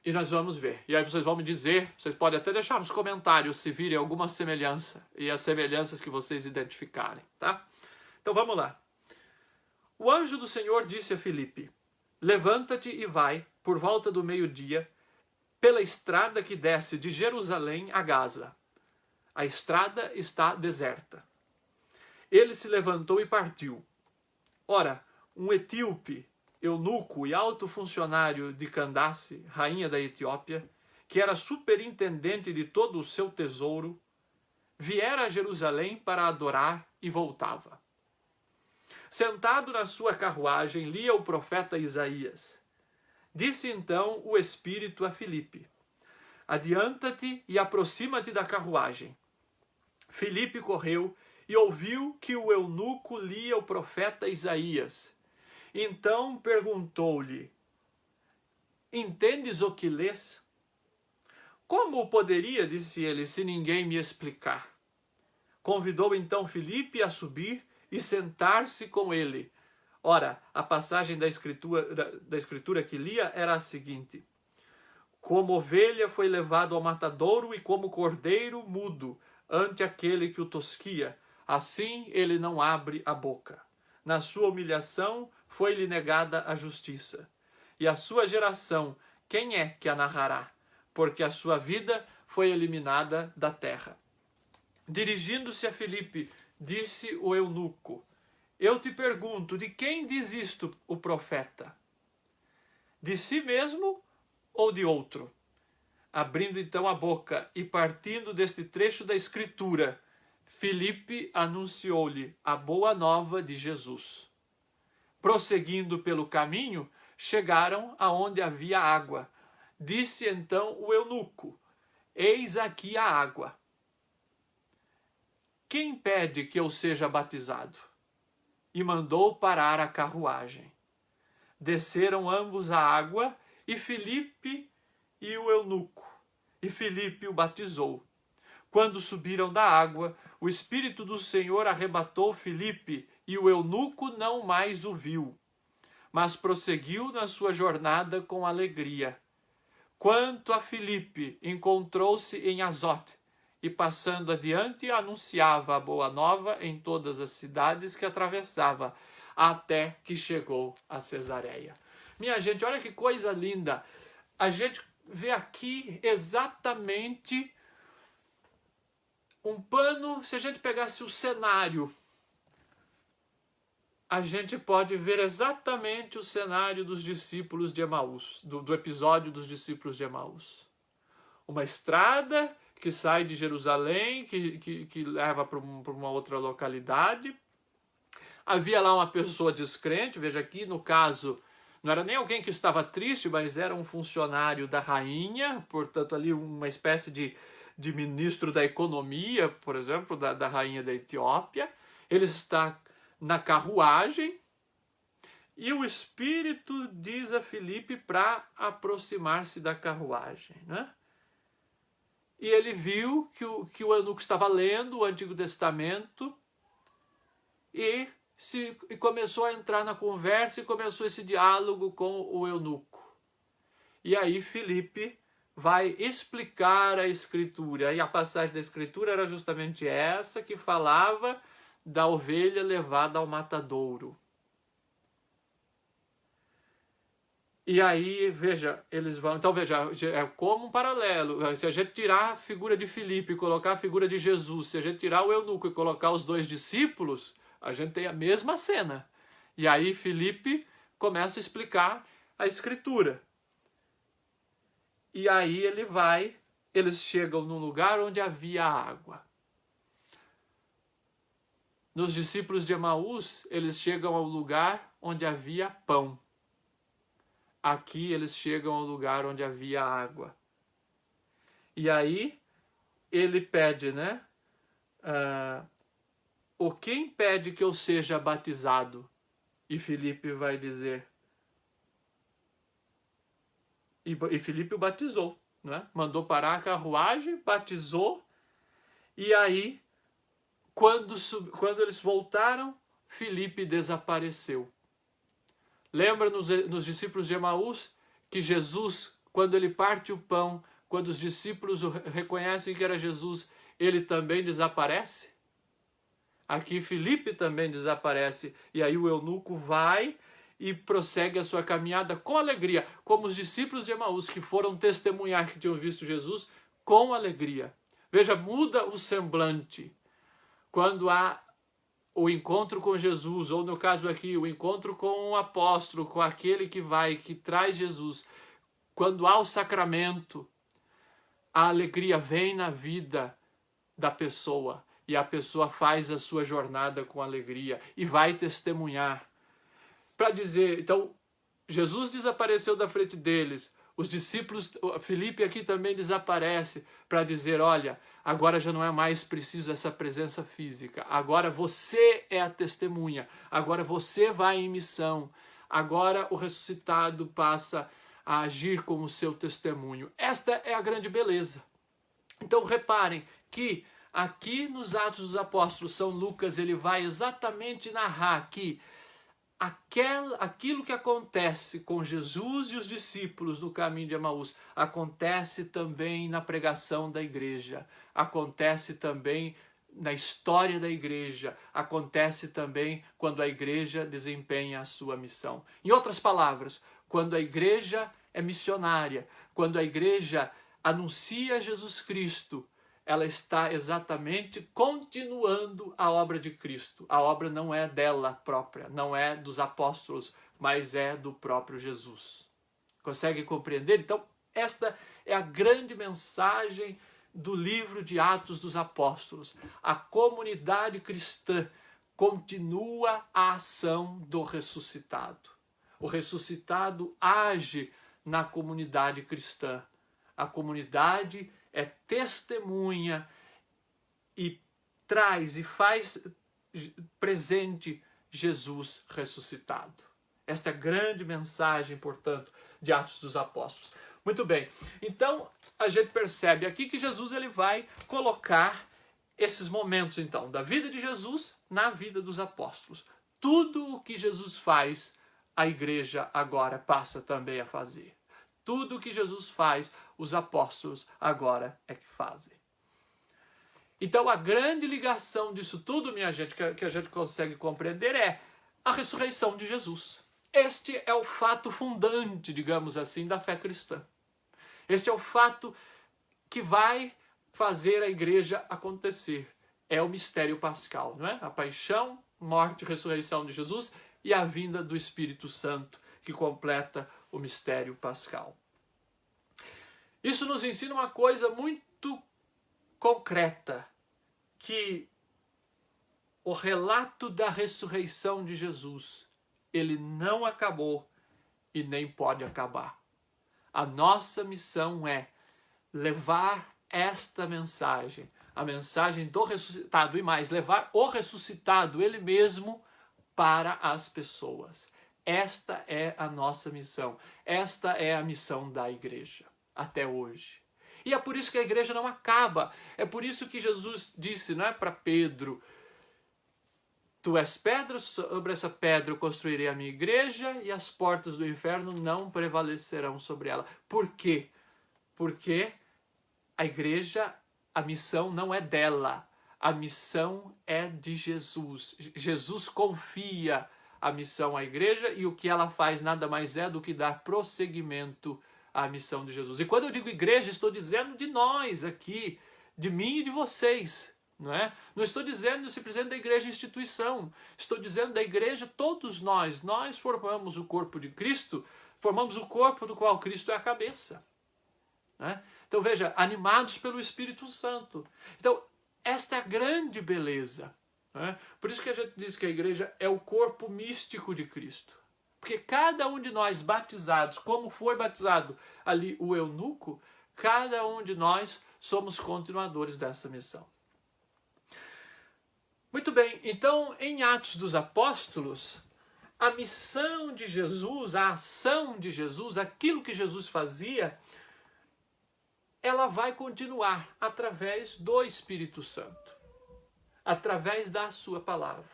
E nós vamos ver. E aí vocês vão me dizer, vocês podem até deixar nos comentários se virem alguma semelhança e as semelhanças que vocês identificarem, tá? Então vamos lá. O anjo do Senhor disse a Filipe: levanta-te e vai, por volta do meio-dia, pela estrada que desce de Jerusalém a Gaza. A estrada está deserta. Ele se levantou e partiu. Ora, um etíope, eunuco e alto funcionário de Candace, rainha da Etiópia, que era superintendente de todo o seu tesouro, viera a Jerusalém para adorar e voltava. Sentado na sua carruagem, lia o profeta Isaías. Disse então o Espírito a Filipe: adianta-te e aproxima-te da carruagem. Filipe correu e ouviu que o eunuco lia o profeta Isaías. Então perguntou-lhe: entendes o que lês? Como poderia, disse ele, se ninguém me explicar? Convidou então Filipe a subir e sentar-se com ele. Ora, a passagem da escritura que lia era a seguinte: como ovelha foi levado ao matadouro e como cordeiro mudo ante aquele que o tosquia, assim ele não abre a boca. Na sua humilhação foi-lhe negada a justiça. E a sua geração, quem é que a narrará? Porque a sua vida foi eliminada da terra. Dirigindo-se a Filipe, disse o eunuco: eu te pergunto, de quem diz isto o profeta? De si mesmo ou de outro? Abrindo então a boca e partindo deste trecho da Escritura, Filipe anunciou-lhe a boa nova de Jesus. Prosseguindo pelo caminho, chegaram aonde havia água. Disse então o eunuco: eis aqui a água. Quem pede que eu seja batizado? E mandou parar a carruagem. Desceram ambos a água, e Filipe e o eunuco. E Filipe o batizou. Quando subiram da água, o Espírito do Senhor arrebatou Filipe, e o eunuco não mais o viu, mas prosseguiu na sua jornada com alegria. Quanto a Filipe, encontrou-se em Azote, e passando adiante anunciava a boa nova em todas as cidades que atravessava, até que chegou a Cesareia. Minha gente, olha que coisa linda! A gente vê aqui exatamente um pano. Se a gente pegasse o cenário, a gente pode ver exatamente o cenário dos discípulos de Emaús, do episódio dos discípulos de Emaús. Uma estrada que sai de Jerusalém, que leva para uma outra localidade. Havia lá uma pessoa descrente, veja aqui, no caso, não era nem alguém que estava triste, mas era um funcionário da rainha, portanto ali uma espécie de ministro da economia, por exemplo, da rainha da Etiópia. Ele está na carruagem e o Espírito diz a Filipe para aproximar-se da carruagem, né? E ele viu que o eunuco estava lendo o Antigo Testamento e começou a entrar na conversa e começou esse diálogo com o eunuco. E aí Filipe vai explicar a Escritura. E a passagem da Escritura era justamente essa, que falava da ovelha levada ao matadouro. E aí, veja, eles vão... Então, veja, é como um paralelo. Se a gente tirar a figura de Filipe e colocar a figura de Jesus, se a gente tirar o eunuco e colocar os dois discípulos, a gente tem a mesma cena. E aí Filipe começa a explicar a Escritura. E aí eles chegam num lugar onde havia água. Nos discípulos de Emaús, eles chegam ao lugar onde havia pão. Aqui eles chegam ao lugar onde havia água. E aí ele pede, né? O quem pede que eu seja batizado? E Filipe vai dizer... E Filipe o batizou, né? Mandou parar a carruagem, batizou, e aí quando eles voltaram, Filipe desapareceu. Lembra nos discípulos de Emaús que Jesus, quando ele parte o pão, quando os discípulos reconhecem que era Jesus, ele também desaparece? Aqui Filipe também desaparece, e aí o eunuco vai e prossegue a sua caminhada com alegria, como os discípulos de Emaús que foram testemunhar que tinham visto Jesus com alegria. Veja, muda o semblante quando há o encontro com Jesus, ou no caso aqui, o encontro com o apóstolo, com aquele que vai, que traz Jesus. Quando há o sacramento, a alegria vem na vida da pessoa e a pessoa faz a sua jornada com alegria e vai testemunhar. Para dizer, então, Jesus desapareceu da frente deles, os discípulos, Filipe aqui também desaparece para dizer, olha, agora já não é mais preciso essa presença física, agora você é a testemunha, agora você vai em missão, agora o ressuscitado passa a agir como seu testemunho. Esta é a grande beleza. Então reparem que aqui nos Atos dos Apóstolos, São Lucas ele vai exatamente narrar que aquilo que acontece com Jesus e os discípulos no caminho de Emaús acontece também na pregação da igreja, acontece também na história da igreja, acontece também quando a igreja desempenha a sua missão. Em outras palavras, quando a igreja é missionária, quando a igreja anuncia Jesus Cristo, ela está exatamente continuando a obra de Cristo. A obra não é dela própria, não é dos apóstolos, mas é do próprio Jesus. Consegue compreender? Então, esta é a grande mensagem do livro de Atos dos Apóstolos. A comunidade cristã continua a ação do ressuscitado. O ressuscitado age na comunidade cristã. A comunidade é testemunha e traz e faz presente Jesus ressuscitado. Esta é a grande mensagem, portanto, de Atos dos Apóstolos. Muito bem, então a gente percebe aqui que Jesus ele vai colocar esses momentos então da vida de Jesus na vida dos apóstolos. Tudo o que Jesus faz, a igreja agora passa também a fazer. Tudo o que Jesus faz, os apóstolos agora é que fazem. Então a grande ligação disso tudo, minha gente, que a gente consegue compreender é a ressurreição de Jesus. Este é o fato fundante, digamos assim, da fé cristã. Este é o fato que vai fazer a igreja acontecer. É o mistério pascal, não é? A paixão, morte e ressurreição de Jesus e a vinda do Espírito Santo, que completa o mistério pascal. Isso nos ensina uma coisa muito concreta, que o relato da ressurreição de Jesus, ele não acabou e nem pode acabar. A nossa missão é levar esta mensagem, a mensagem do ressuscitado e mais, levar o ressuscitado, ele mesmo, para as pessoas. Esta é a nossa missão. Esta é a missão da igreja, até hoje. E é por isso que a igreja não acaba. É por isso que Jesus disse, não é, para Pedro, tu és pedra, sobre essa pedra eu construirei a minha igreja e as portas do inferno não prevalecerão sobre ela. Por quê? Porque a igreja, a missão não é dela. A missão é de Jesus. Jesus confia a missão à igreja e o que ela faz nada mais é do que dar prosseguimento à missão de Jesus. E quando eu digo igreja, estou dizendo de nós aqui, de mim e de vocês. Não é? Não estou dizendo simplesmente da igreja instituição, estou dizendo da igreja todos nós formamos o corpo de Cristo, formamos o corpo do qual Cristo é a cabeça. Não é? Então veja, animados pelo Espírito Santo. Então esta é a grande beleza. Não é? Por isso que a gente diz que a igreja é o corpo místico de Cristo. Porque cada um de nós batizados, como foi batizado ali o eunuco, cada um de nós somos continuadores dessa missão. Muito bem, então em Atos dos Apóstolos, a missão de Jesus, a ação de Jesus, aquilo que Jesus fazia, ela vai continuar através do Espírito Santo. através da sua palavra.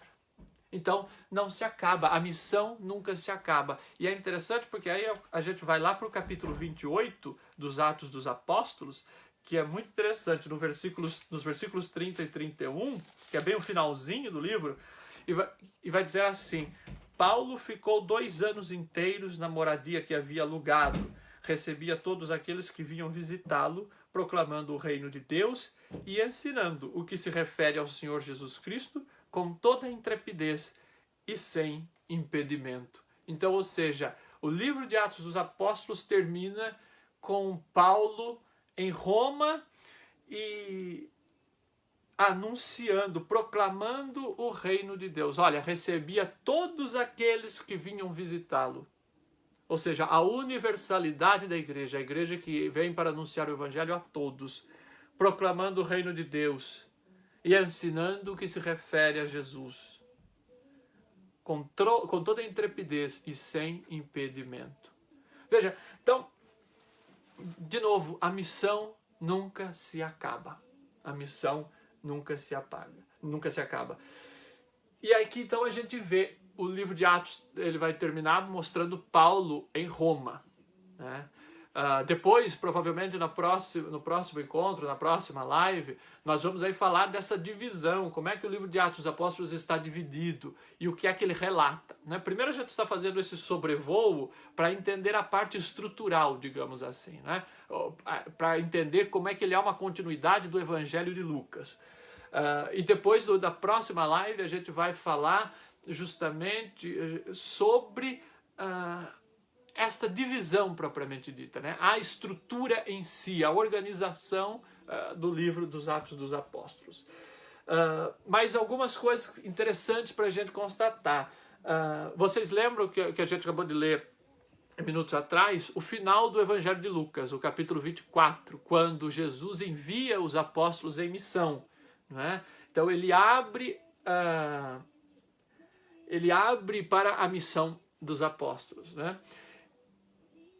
Então, não se acaba, a missão nunca se acaba. E é interessante porque aí a gente vai lá para o capítulo 28 dos Atos dos Apóstolos, que é muito interessante, nos versículos 30 e 31, que é bem o finalzinho do livro, e vai dizer assim: Paulo ficou 2 anos inteiros na moradia que havia alugado, recebia todos aqueles que vinham visitá-lo, proclamando o reino de Deus e ensinando o que se refere ao Senhor Jesus Cristo com toda a intrepidez e sem impedimento. Então, ou seja, o livro de Atos dos Apóstolos termina com Paulo em Roma e anunciando, proclamando o reino de Deus. Olha, recebia todos aqueles que vinham visitá-lo. Ou seja, a universalidade da igreja, a igreja que vem para anunciar o evangelho a todos, proclamando o reino de Deus e ensinando o que se refere a Jesus, com toda a intrepidez e sem impedimento. Veja, então, de novo, a missão nunca se acaba. A missão nunca se apaga, nunca se acaba. E aqui então a gente vê o livro de Atos, ele vai terminar mostrando Paulo em Roma, né? Depois, provavelmente no próximo encontro, na próxima live, nós vamos aí falar dessa divisão, como é que o livro de Atos dos Apóstolos está dividido e o que é que ele relata, né? Primeiro a gente está fazendo esse sobrevoo para entender a parte estrutural, digamos assim, né? Para entender como é que ele é uma continuidade do Evangelho de Lucas. E depois da próxima live a gente vai falar justamente sobre esta divisão propriamente dita, né? A estrutura em si, a organização do livro dos Atos dos Apóstolos. Mas algumas coisas interessantes para a gente constatar. Vocês lembram que a gente acabou de ler minutos atrás, o final do Evangelho de Lucas, o capítulo 24, quando Jesus envia os apóstolos em missão, né? Então ele abre para a missão dos apóstolos, né?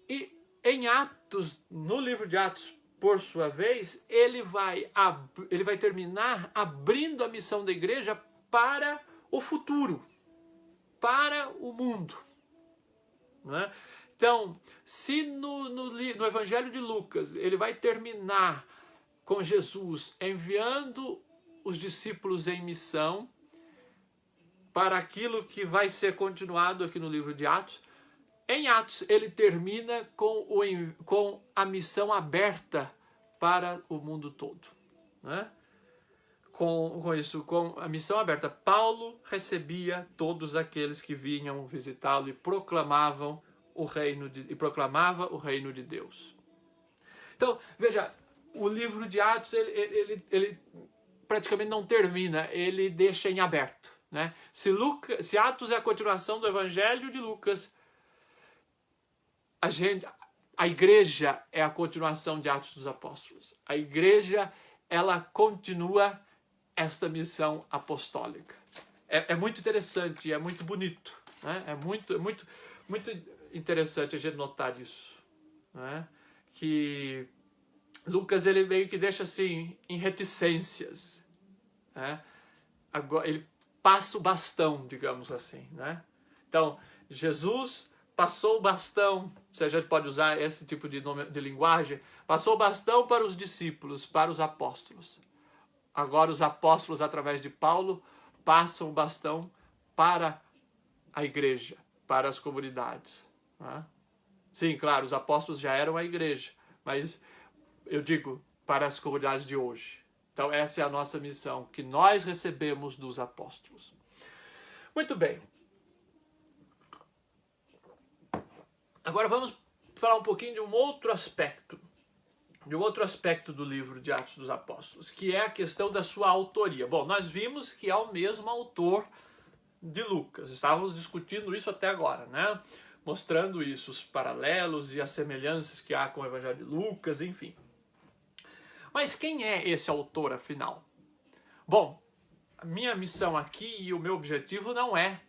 E em Atos, no livro de Atos, por sua vez, ele vai terminar abrindo a missão da igreja para o futuro, para o mundo, né? Então, se no Evangelho de Lucas ele vai terminar com Jesus enviando os discípulos em missão para aquilo que vai ser continuado aqui no livro de Atos, em Atos ele termina com a missão aberta para o mundo todo, né? Com a missão aberta, Paulo recebia todos aqueles que vinham visitá-lo e proclamava o reino de Deus. Então, veja, o livro de Atos ele praticamente não termina, ele deixa em aberto, né? Se Atos é a continuação do Evangelho de Lucas, a igreja é a continuação de Atos dos Apóstolos. A igreja, ela continua esta missão apostólica. É muito interessante, é muito bonito, né? É muito interessante a gente notar isso, né? Que Lucas ele meio que deixa assim em reticências, né? Agora ele passa o bastão, digamos assim, né? Então Jesus passou o bastão, se a gente pode usar esse tipo de linguagem, passou o bastão para os discípulos, para os apóstolos. Agora os apóstolos, através de Paulo, passam o bastão para a igreja, para as comunidades, né? Sim, claro, os apóstolos já eram a igreja, mas eu digo para as comunidades de hoje. Então essa é a nossa missão, que nós recebemos dos apóstolos. Muito bem. Agora vamos falar um pouquinho de um outro aspecto do livro de Atos dos Apóstolos, que é a questão da sua autoria. Bom, nós vimos que é o mesmo autor de Lucas, estávamos discutindo isso até agora, né? Mostrando isso, os paralelos e as semelhanças que há com o Evangelho de Lucas, enfim. Mas quem é esse autor, afinal? Bom, a minha missão aqui e o meu objetivo não é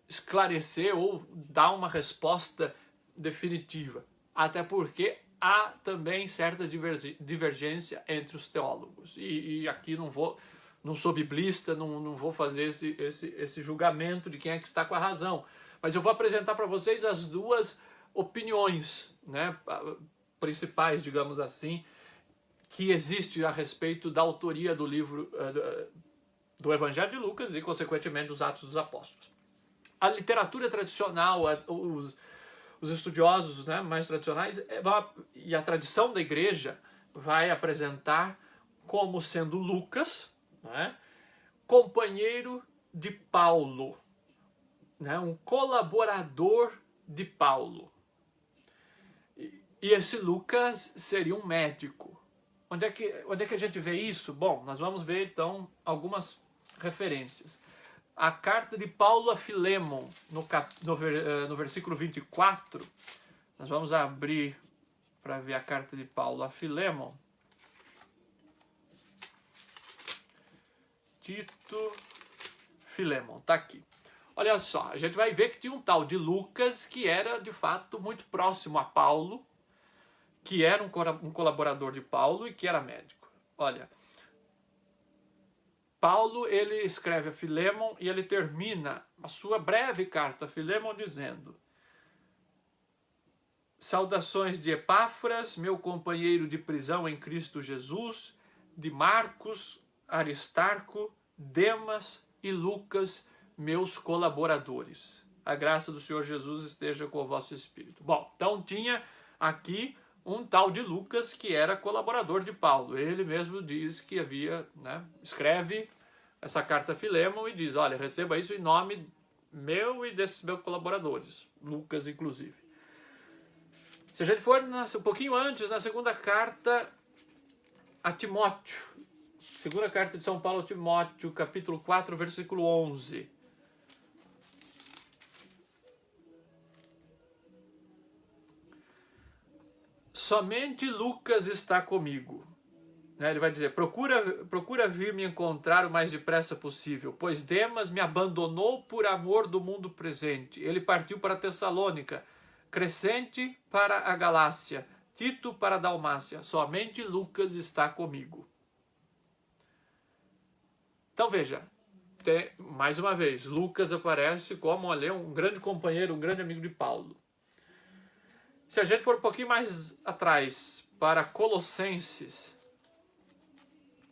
esclarecer ou dar uma resposta definitiva, até porque há também certa divergência entre os teólogos, e aqui não vou não sou biblista, não vou fazer esse julgamento de quem é que está com a razão. Mas eu vou apresentar para vocês as duas opiniões, né, principais, digamos assim, que existe a respeito da autoria do livro do Evangelho de Lucas e, consequentemente, dos Atos dos Apóstolos. A literatura tradicional, os estudiosos, né, mais tradicionais, e a tradição da igreja vai apresentar como sendo Lucas, né, companheiro de Paulo, né, um colaborador de Paulo. E esse Lucas seria um médico. Onde é que a gente vê isso? Bom, nós vamos ver então algumas referências. A carta de Paulo a Filemon, no versículo 24, nós vamos abrir para ver a carta de Paulo a Filemon. Tito, Filemon, tá aqui. Olha só, a gente vai ver que tinha um tal de Lucas que era de fato muito próximo a Paulo, que era um colaborador de Paulo e que era médico. Olha, Paulo, ele escreve a Filemon e ele termina a sua breve carta a Filemon dizendo: saudações de Epáfras, meu companheiro de prisão em Cristo Jesus, de Marcos, Aristarco, Demas e Lucas, meus colaboradores. A graça do Senhor Jesus esteja com o vosso espírito. Bom, então tinha aqui um tal de Lucas que era colaborador de Paulo. Ele mesmo diz que havia, né, escreve essa carta a Filemon e diz: olha, receba isso em nome meu e desses meus colaboradores, Lucas inclusive. Se a gente for um pouquinho antes, na segunda carta a Timóteo, segunda carta de São Paulo a Timóteo, capítulo 4, versículo 11. Somente Lucas está comigo. Ele vai dizer: procura vir me encontrar o mais depressa possível, pois Demas me abandonou por amor do mundo presente. Ele partiu para Tessalônica, Crescente para a Galácia, Tito para a Dalmácia. Somente Lucas está comigo. Então veja, mais uma vez, Lucas aparece como um grande companheiro, um grande amigo de Paulo. Se a gente for um pouquinho mais atrás, para Colossenses,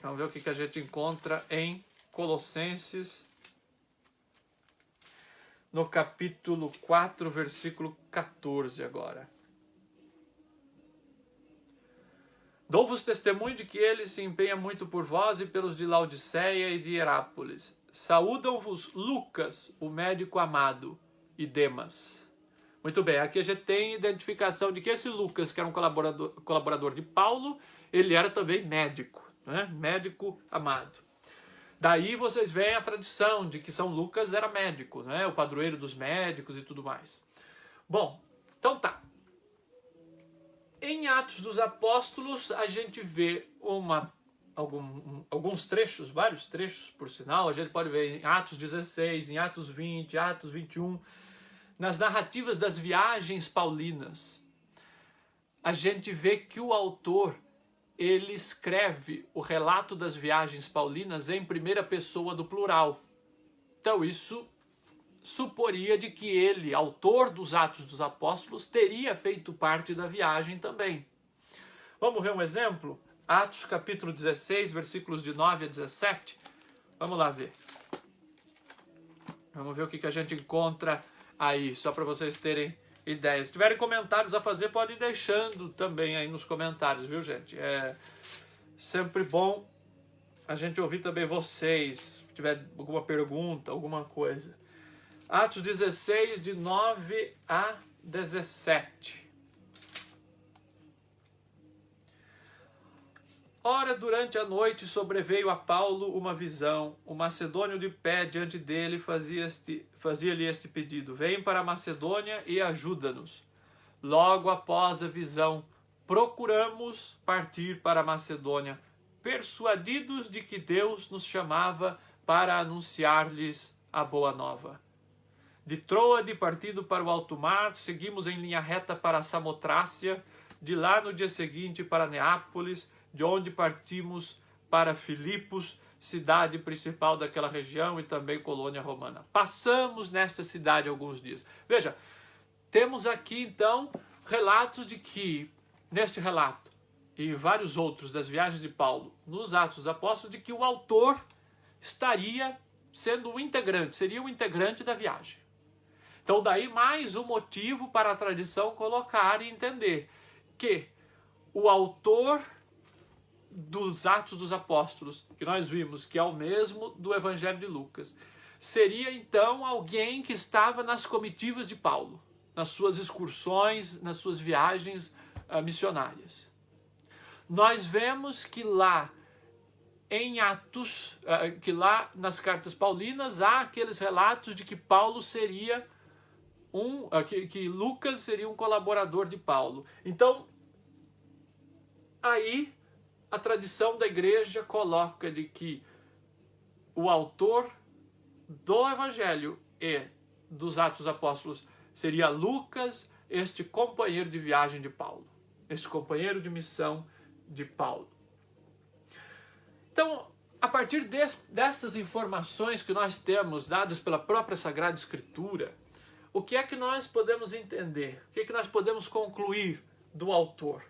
vamos ver o que a gente encontra em Colossenses, no capítulo 4, versículo 14 agora. Dou-vos testemunho de que ele se empenha muito por vós e pelos de Laodiceia e de Hierápolis. Saúdam-vos Lucas, o médico amado, e Demas. Muito bem, aqui a gente tem identificação de que esse Lucas, que era um colaborador de Paulo, ele era também médico, né? Médico amado. Daí vocês veem a tradição de que São Lucas era médico, né? O padroeiro dos médicos e tudo mais. Bom, então tá. Em Atos dos Apóstolos, a gente vê alguns trechos, vários trechos, por sinal. A gente pode ver em Atos 16, em Atos 20, Atos 21... nas narrativas das viagens paulinas, a gente vê que o autor, ele escreve o relato das viagens paulinas em primeira pessoa do plural. Então isso suporia de que ele, autor dos Atos dos Apóstolos, teria feito parte da viagem também. Vamos ver um exemplo? Atos capítulo 16, versículos de 9 a 17. Vamos lá ver. Vamos ver o que a gente encontra aí, só para vocês terem ideia. Se tiverem comentários a fazer, pode ir deixando também aí nos comentários, viu, gente? É sempre bom a gente ouvir também vocês, se tiver alguma pergunta, alguma coisa. Atos 16, de 9 a 17. Ora, durante a noite sobreveio a Paulo uma visão. O macedônio de pé diante dele fazia-lhe este pedido: vem para a Macedônia e ajuda-nos. Logo após a visão, procuramos partir para a Macedônia, persuadidos de que Deus nos chamava para anunciar-lhes a boa nova. De Troade, partindo para o alto mar, seguimos em linha reta para a Samotrácia, de lá no dia seguinte para Neápolis, de onde partimos para Filipos, cidade principal daquela região e também colônia romana. Passamos nesta cidade alguns dias. Veja, temos aqui então relatos de que, neste relato e vários outros das viagens de Paulo nos Atos dos Apóstolos, de que o autor estaria sendo um integrante, seria um integrante da viagem. Então daí mais um motivo para a tradição colocar e entender que o autor dos Atos dos Apóstolos, que nós vimos que é o mesmo do Evangelho de Lucas, seria então alguém que estava nas comitivas de Paulo, nas suas excursões, nas suas viagens missionárias. Nós vemos que lá em Atos, que lá nas cartas paulinas há aqueles relatos de que Paulo seria que Lucas seria um colaborador de Paulo. Então, aí a tradição da igreja coloca de que o autor do Evangelho e dos Atos dos Apóstolos seria Lucas, este companheiro de viagem de Paulo, este companheiro de missão de Paulo. Então, a partir destas informações que nós temos dadas pela própria Sagrada Escritura, o que é que nós podemos entender? O que é que nós podemos concluir do autor?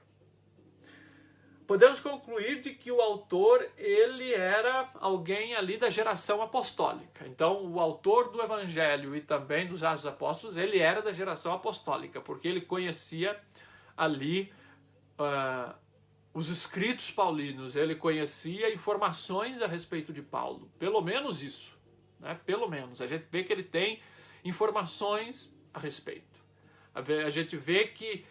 Podemos concluir de que o autor, ele era alguém ali da geração apostólica. Então, o autor do Evangelho e também dos Atos dos Apóstolos, ele era da geração apostólica, porque ele conhecia ali os escritos paulinos, ele conhecia informações a respeito de Paulo. Pelo menos isso, né? Pelo menos. A gente vê que ele tem informações a respeito. A gente vê que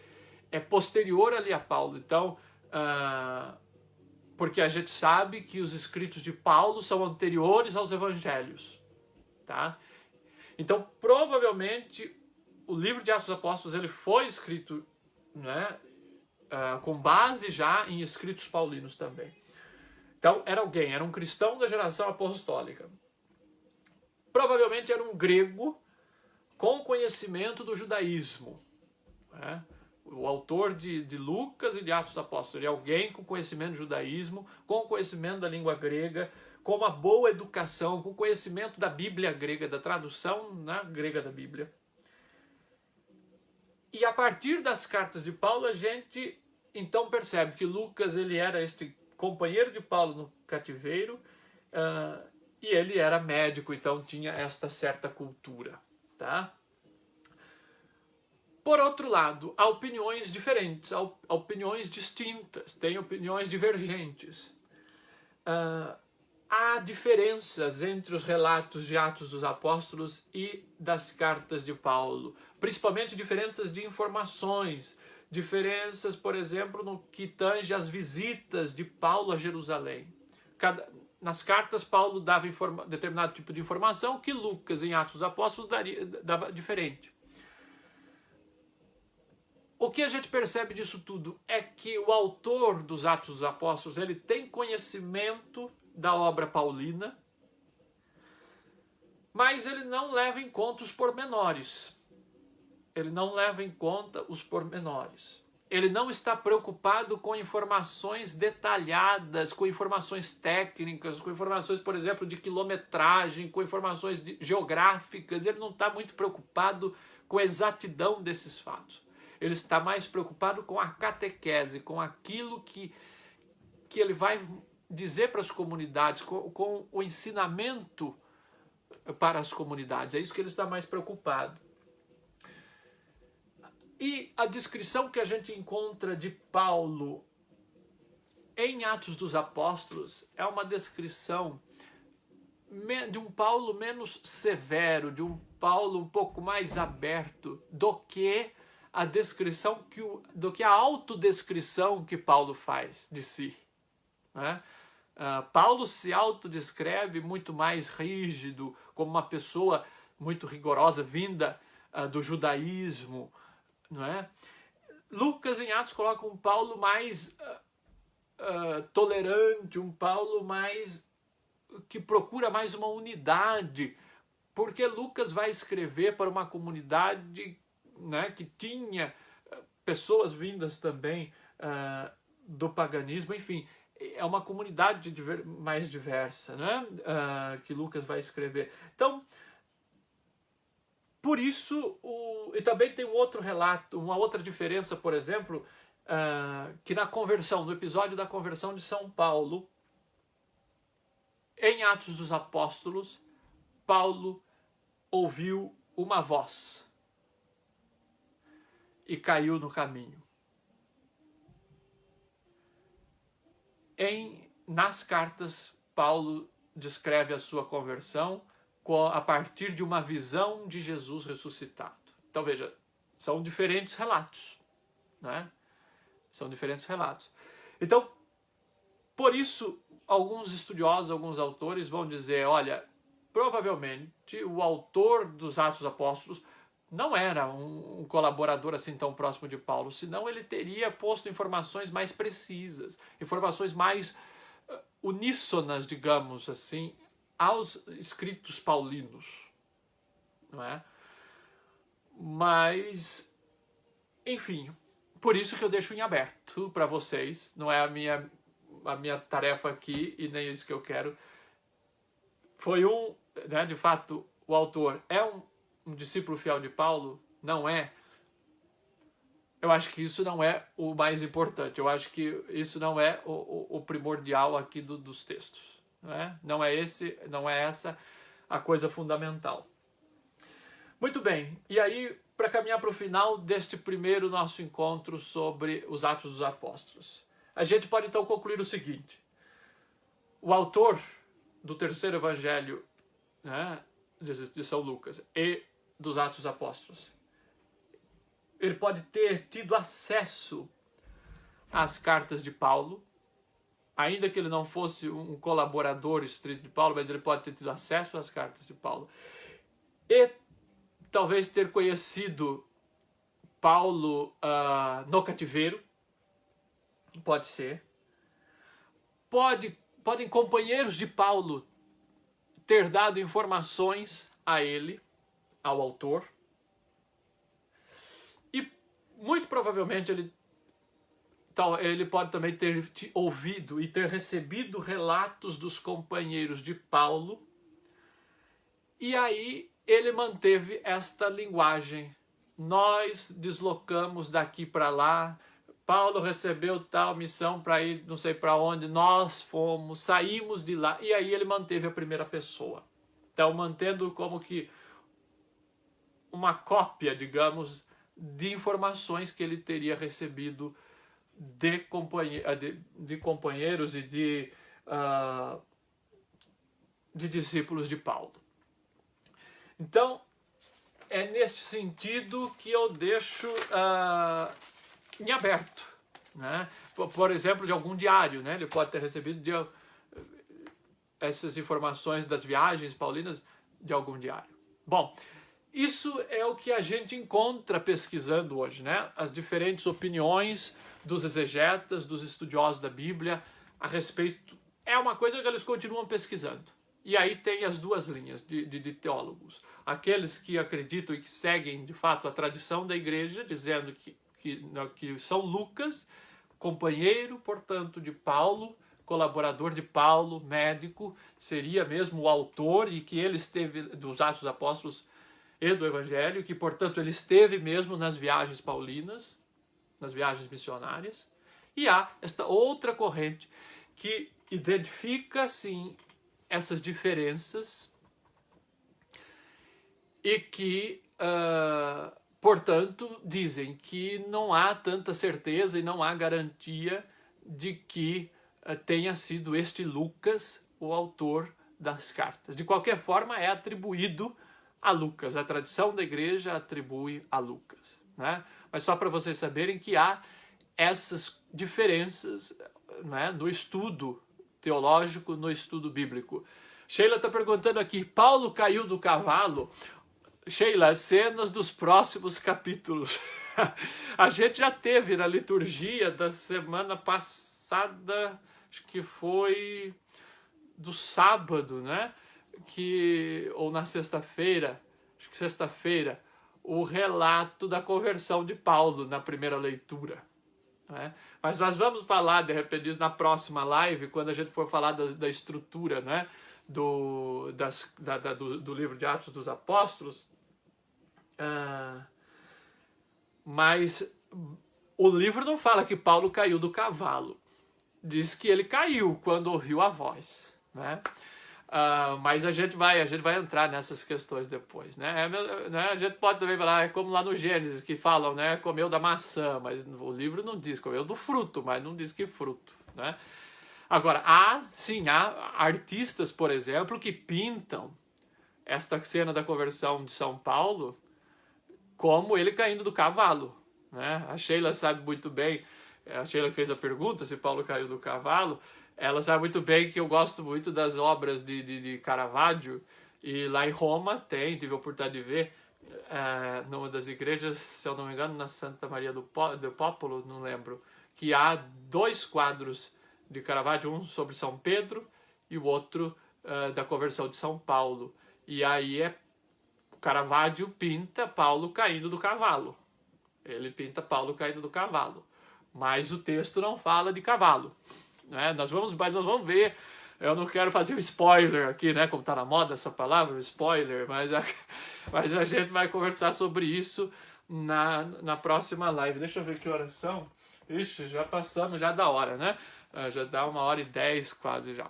é posterior ali a Paulo. Então, porque a gente sabe que os escritos de Paulo são anteriores aos evangelhos, tá? Então, provavelmente, o livro de Atos dos Apóstolos ele foi escrito, né, com base já em escritos paulinos também. Então, era um cristão da geração apostólica. Provavelmente era um grego com conhecimento do judaísmo, né? O autor de Lucas e de Atos dos Apóstolos é alguém com conhecimento do judaísmo, com conhecimento da língua grega, com uma boa educação, com conhecimento da Bíblia grega, da tradução grega da Bíblia. E a partir das cartas de Paulo, a gente então percebe que Lucas ele era este companheiro de Paulo no cativeiro e ele era médico, então tinha esta certa cultura, tá? Por outro lado, há opiniões diferentes, há opiniões distintas, tem opiniões divergentes. Há diferenças entre os relatos de Atos dos Apóstolos e das cartas de Paulo, principalmente diferenças de informações, diferenças, por exemplo, no que tange as visitas de Paulo a Jerusalém. Nas cartas, Paulo dava determinado tipo de informação que Lucas, em Atos dos Apóstolos, dava diferente. O que a gente percebe disso tudo é que o autor dos Atos dos Apóstolos ele tem conhecimento da obra paulina, mas ele não leva em conta os pormenores. Ele não leva em conta os pormenores. Ele não está preocupado com informações detalhadas, com informações técnicas, com informações, por exemplo, de quilometragem, com informações geográficas. Ele não está muito preocupado com a exatidão desses fatos. Ele está mais preocupado com a catequese, com aquilo que ele vai dizer para as comunidades, com o ensinamento para as comunidades. É isso que ele está mais preocupado. E a descrição que a gente encontra de Paulo em Atos dos Apóstolos é uma descrição de um Paulo menos severo, de um Paulo um pouco mais aberto do que a descrição do que a autodescrição que Paulo faz de si, né? Paulo se autodescreve muito mais rígido, como uma pessoa muito rigorosa, vinda do judaísmo, não é? Lucas em Atos coloca um Paulo mais tolerante, um Paulo mais que procura mais uma unidade, porque Lucas vai escrever para uma comunidade, né, que tinha pessoas vindas também do paganismo, enfim, é uma comunidade mais diversa, né? Que Lucas vai escrever. Então, por isso, e também tem um outro relato, uma outra diferença, por exemplo, que na conversão, no episódio da conversão de São Paulo, em Atos dos Apóstolos, Paulo ouviu uma voz e caiu no caminho. Nas cartas, Paulo descreve a sua conversão a partir de uma visão de Jesus ressuscitado. Então veja, são diferentes relatos, né? São diferentes relatos. Então, por isso, alguns estudiosos, alguns autores vão dizer, olha, provavelmente o autor dos Atos dos Apóstolos não era um colaborador assim tão próximo de Paulo, senão ele teria posto informações mais precisas, informações mais uníssonas, digamos assim, aos escritos paulinos, não é? Mas, enfim, por isso que eu deixo em aberto para vocês, não é a minha tarefa aqui e nem isso que eu quero. Foi né, de fato, o autor é um discípulo fiel de Paulo? Não é? Eu acho que isso não é o mais importante. Eu acho que isso não é o primordial aqui dos textos. Né? Não é essa a coisa fundamental. Muito bem. E aí, para caminhar para o final deste primeiro nosso encontro sobre os Atos dos Apóstolos, a gente pode então concluir o seguinte. O autor do terceiro evangelho, né, de São Lucas e dos Atos dos Apóstolos, ele pode ter tido acesso às cartas de Paulo, ainda que ele não fosse um colaborador estrito de Paulo, mas ele pode ter tido acesso às cartas de Paulo. E talvez ter conhecido Paulo no cativeiro, pode ser. Podem companheiros de Paulo ter dado informações a ele, ao autor. E muito provavelmente ele pode também ter ouvido e ter recebido relatos dos companheiros de Paulo. E aí ele manteve esta linguagem. Nós deslocamos daqui para lá, Paulo recebeu tal missão para ir não sei para onde, nós fomos, saímos de lá, e aí ele manteve a primeira pessoa. Então, mantendo como que uma cópia, digamos, de informações que ele teria recebido de companheiros e de discípulos de Paulo. Então, é nesse sentido que eu deixo em aberto, né? Por exemplo, de algum diário, né? Ele pode ter recebido essas informações das viagens paulinas de algum diário. Bom, isso é o que a gente encontra pesquisando hoje, né? As diferentes opiniões dos exegetas, dos estudiosos da Bíblia a respeito. É uma coisa que eles continuam pesquisando. E aí tem as duas linhas de teólogos. Aqueles que acreditam e que seguem, de fato, a tradição da igreja, dizendo que São Lucas, companheiro, portanto, de Paulo, colaborador de Paulo, médico, seria mesmo o autor e que ele esteve dos Atos dos Apóstolos e do Evangelho, que, portanto, ele esteve mesmo nas viagens paulinas, nas viagens missionárias. E há esta outra corrente que identifica, sim, essas diferenças e que, portanto, dizem que não há tanta certeza e não há garantia de que tenha sido este Lucas o autor das cartas. De qualquer forma, é atribuído a Lucas. A tradição da igreja atribui a Lucas, né? Mas só para vocês saberem que há essas diferenças, né, no estudo teológico, no estudo bíblico. Sheila está perguntando aqui, Paulo caiu do cavalo? Sheila, cenas dos próximos capítulos. A gente já teve na liturgia da semana passada, acho que foi do sábado, né? Ou na sexta-feira, acho que sexta-feira, o relato da conversão de Paulo na primeira leitura. né? Mas nós vamos falar, de repente, disso na próxima live, quando a gente for falar da estrutura, né? do livro de Atos dos Apóstolos. Mas o livro não fala que Paulo caiu do cavalo. Diz que ele caiu quando ouviu a voz, né? Mas a gente vai entrar nessas questões depois, né? A gente pode também falar, é como lá no Gênesis, que falam, né? Comeu da maçã, mas o livro não diz, comeu do fruto, mas não diz que fruto, né? Agora, há artistas, por exemplo, que pintam esta cena da conversão de São Paulo como ele caindo do cavalo, né? A Sheila sabe muito bem, a Sheila que fez a pergunta se Paulo caiu do cavalo, ela sabe muito bem que eu gosto muito das obras de Caravaggio, e lá em Roma tive a oportunidade de ver, numa das igrejas, se eu não me engano, na Santa Maria do Popolo, não lembro, que há 2 quadros de Caravaggio, um sobre São Pedro e o outro da conversão de São Paulo. E aí Caravaggio pinta Paulo caindo do cavalo. Ele pinta Paulo caindo do cavalo. Mas o texto não fala de cavalo, né? Nós vamos ver. Eu não quero fazer um spoiler aqui, né? Como está na moda essa palavra, spoiler, mas a gente vai conversar sobre isso na próxima live. Deixa eu ver que horas são. Ixi, já passamos já da hora, né? Já dá 1h10 quase já.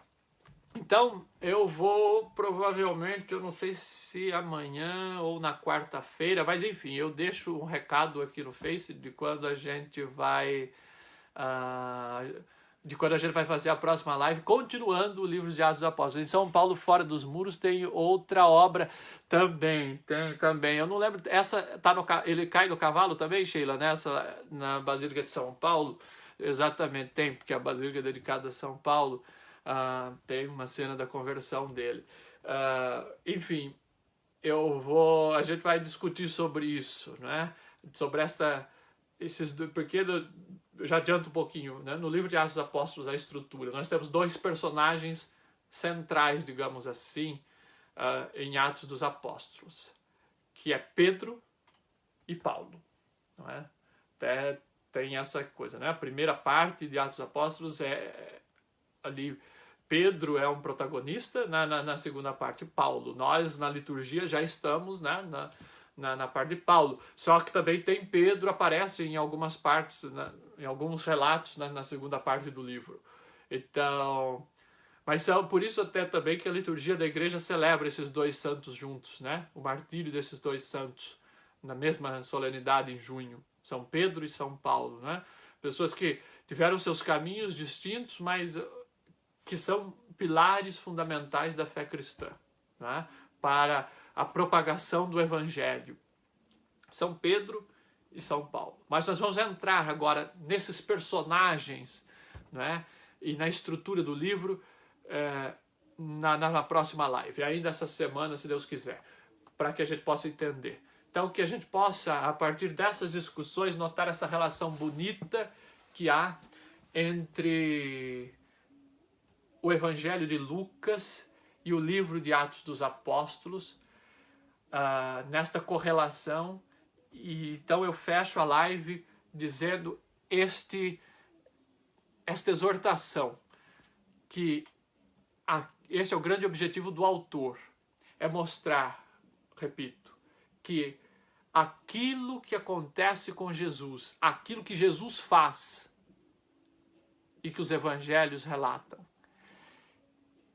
Então, eu vou provavelmente, eu não sei se amanhã ou na quarta-feira, mas enfim, eu deixo um recado aqui no Face de quando a gente vai fazer a próxima live, continuando o livro de Atos dos Apóstolos. Em São Paulo, fora dos muros, tem outra obra também, eu não lembro, ele cai do cavalo também, Sheila, nessa, na Basílica de São Paulo? Exatamente, tem, porque a Basílica é dedicada a São Paulo. Tem uma cena da conversão dele. Enfim, a gente vai discutir sobre isso, né? Sobre porque eu já adianto um pouquinho, né? No livro de Atos dos Apóstolos, a estrutura, nós temos 2 personagens centrais, digamos assim, em Atos dos Apóstolos, que é Pedro e Paulo, não é? Até tem essa coisa, né? A primeira parte de Atos dos Apóstolos ali Pedro é um protagonista, na segunda parte Paulo. Nós na liturgia já estamos, né, na parte de Paulo. Só que também tem Pedro, aparece em algumas partes, em alguns relatos, na segunda parte do livro. Então, mas por isso até também que a liturgia da igreja celebra esses 2 santos juntos, né? O martírio desses 2 santos na mesma solenidade em junho. São Pedro e São Paulo, né? Pessoas que tiveram seus caminhos distintos, mas que são pilares fundamentais da fé cristã, né? Para a propagação do Evangelho. São Pedro e São Paulo. Mas nós vamos entrar agora nesses personagens, né? E na estrutura do livro na próxima live, ainda essa semana, se Deus quiser, para que a gente possa entender. Então, que a gente possa, a partir dessas discussões, notar essa relação bonita que há entre o Evangelho de Lucas e o livro de Atos dos Apóstolos, nesta correlação. E então eu fecho a live dizendo esta exortação, que esse é o grande objetivo do autor, é mostrar, repito, que aquilo que acontece com Jesus, aquilo que Jesus faz e que os evangelhos relatam,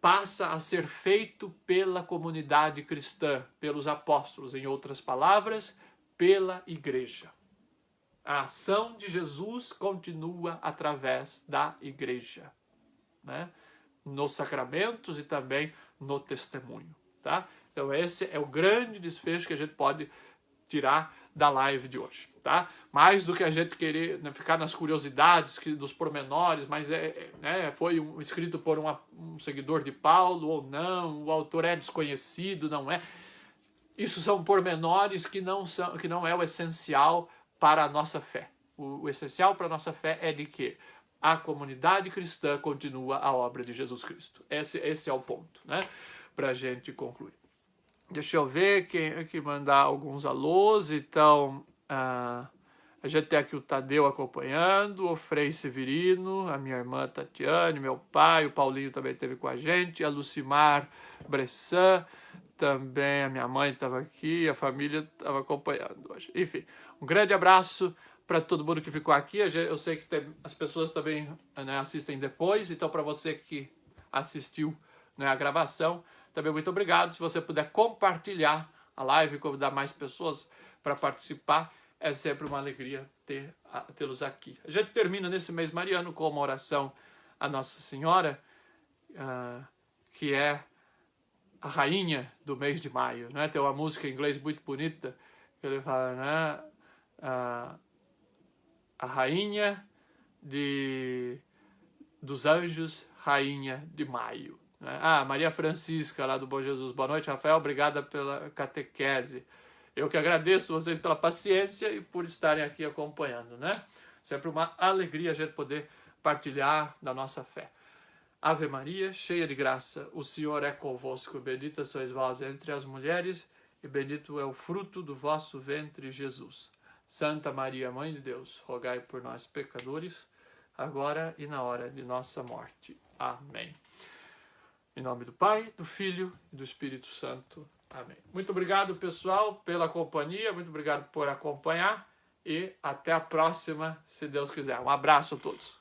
passa a ser feito pela comunidade cristã, pelos apóstolos, em outras palavras, pela igreja. A ação de Jesus continua através da igreja, né? Nos sacramentos e também no testemunho, tá? Então esse é o grande desfecho que a gente pode tirar da live de hoje, tá? Mais do que a gente querer, né, ficar nas curiosidades dos pormenores, mas foi escrito por um seguidor de Paulo ou não, o autor é desconhecido, não é? Isso são pormenores que não é o essencial para a nossa fé. O essencial para a nossa fé é de que a comunidade cristã continua a obra de Jesus Cristo. Esse é o ponto, né? Para a gente concluir. Deixa eu ver quem mandar alguns alôs. Então, A gente tem aqui o Tadeu acompanhando, o Frei Severino, a minha irmã Tatiane, meu pai, o Paulinho também esteve com a gente, a Lucimar Bressan, também a minha mãe estava aqui, a família estava acompanhando hoje. Enfim, um grande abraço para todo mundo que ficou aqui. Eu sei que as pessoas também, né, assistem depois, então para você que assistiu, né, a gravação, também muito obrigado. Se você puder compartilhar a live e convidar mais pessoas para participar, é sempre uma alegria tê-los aqui. A gente termina nesse mês mariano com uma oração à Nossa Senhora, que é a rainha do mês de maio, né? Tem uma música em inglês muito bonita, que ele fala, né? A rainha dos anjos, rainha de maio. Né? Maria Francisca, lá do Bom Jesus. Boa noite, Rafael. Obrigada pela catequese. Eu que agradeço vocês pela paciência e por estarem aqui acompanhando, né? Sempre uma alegria a gente poder partilhar da nossa fé. Ave Maria, cheia de graça, o Senhor é convosco. Bendita sois vós entre as mulheres e bendito é o fruto do vosso ventre, Jesus. Santa Maria, Mãe de Deus, rogai por nós, pecadores, agora e na hora de nossa morte. Amém. Em nome do Pai, do Filho e do Espírito Santo. Amém. Muito obrigado, pessoal, pela companhia, muito obrigado por acompanhar e até a próxima, se Deus quiser. Um abraço a todos.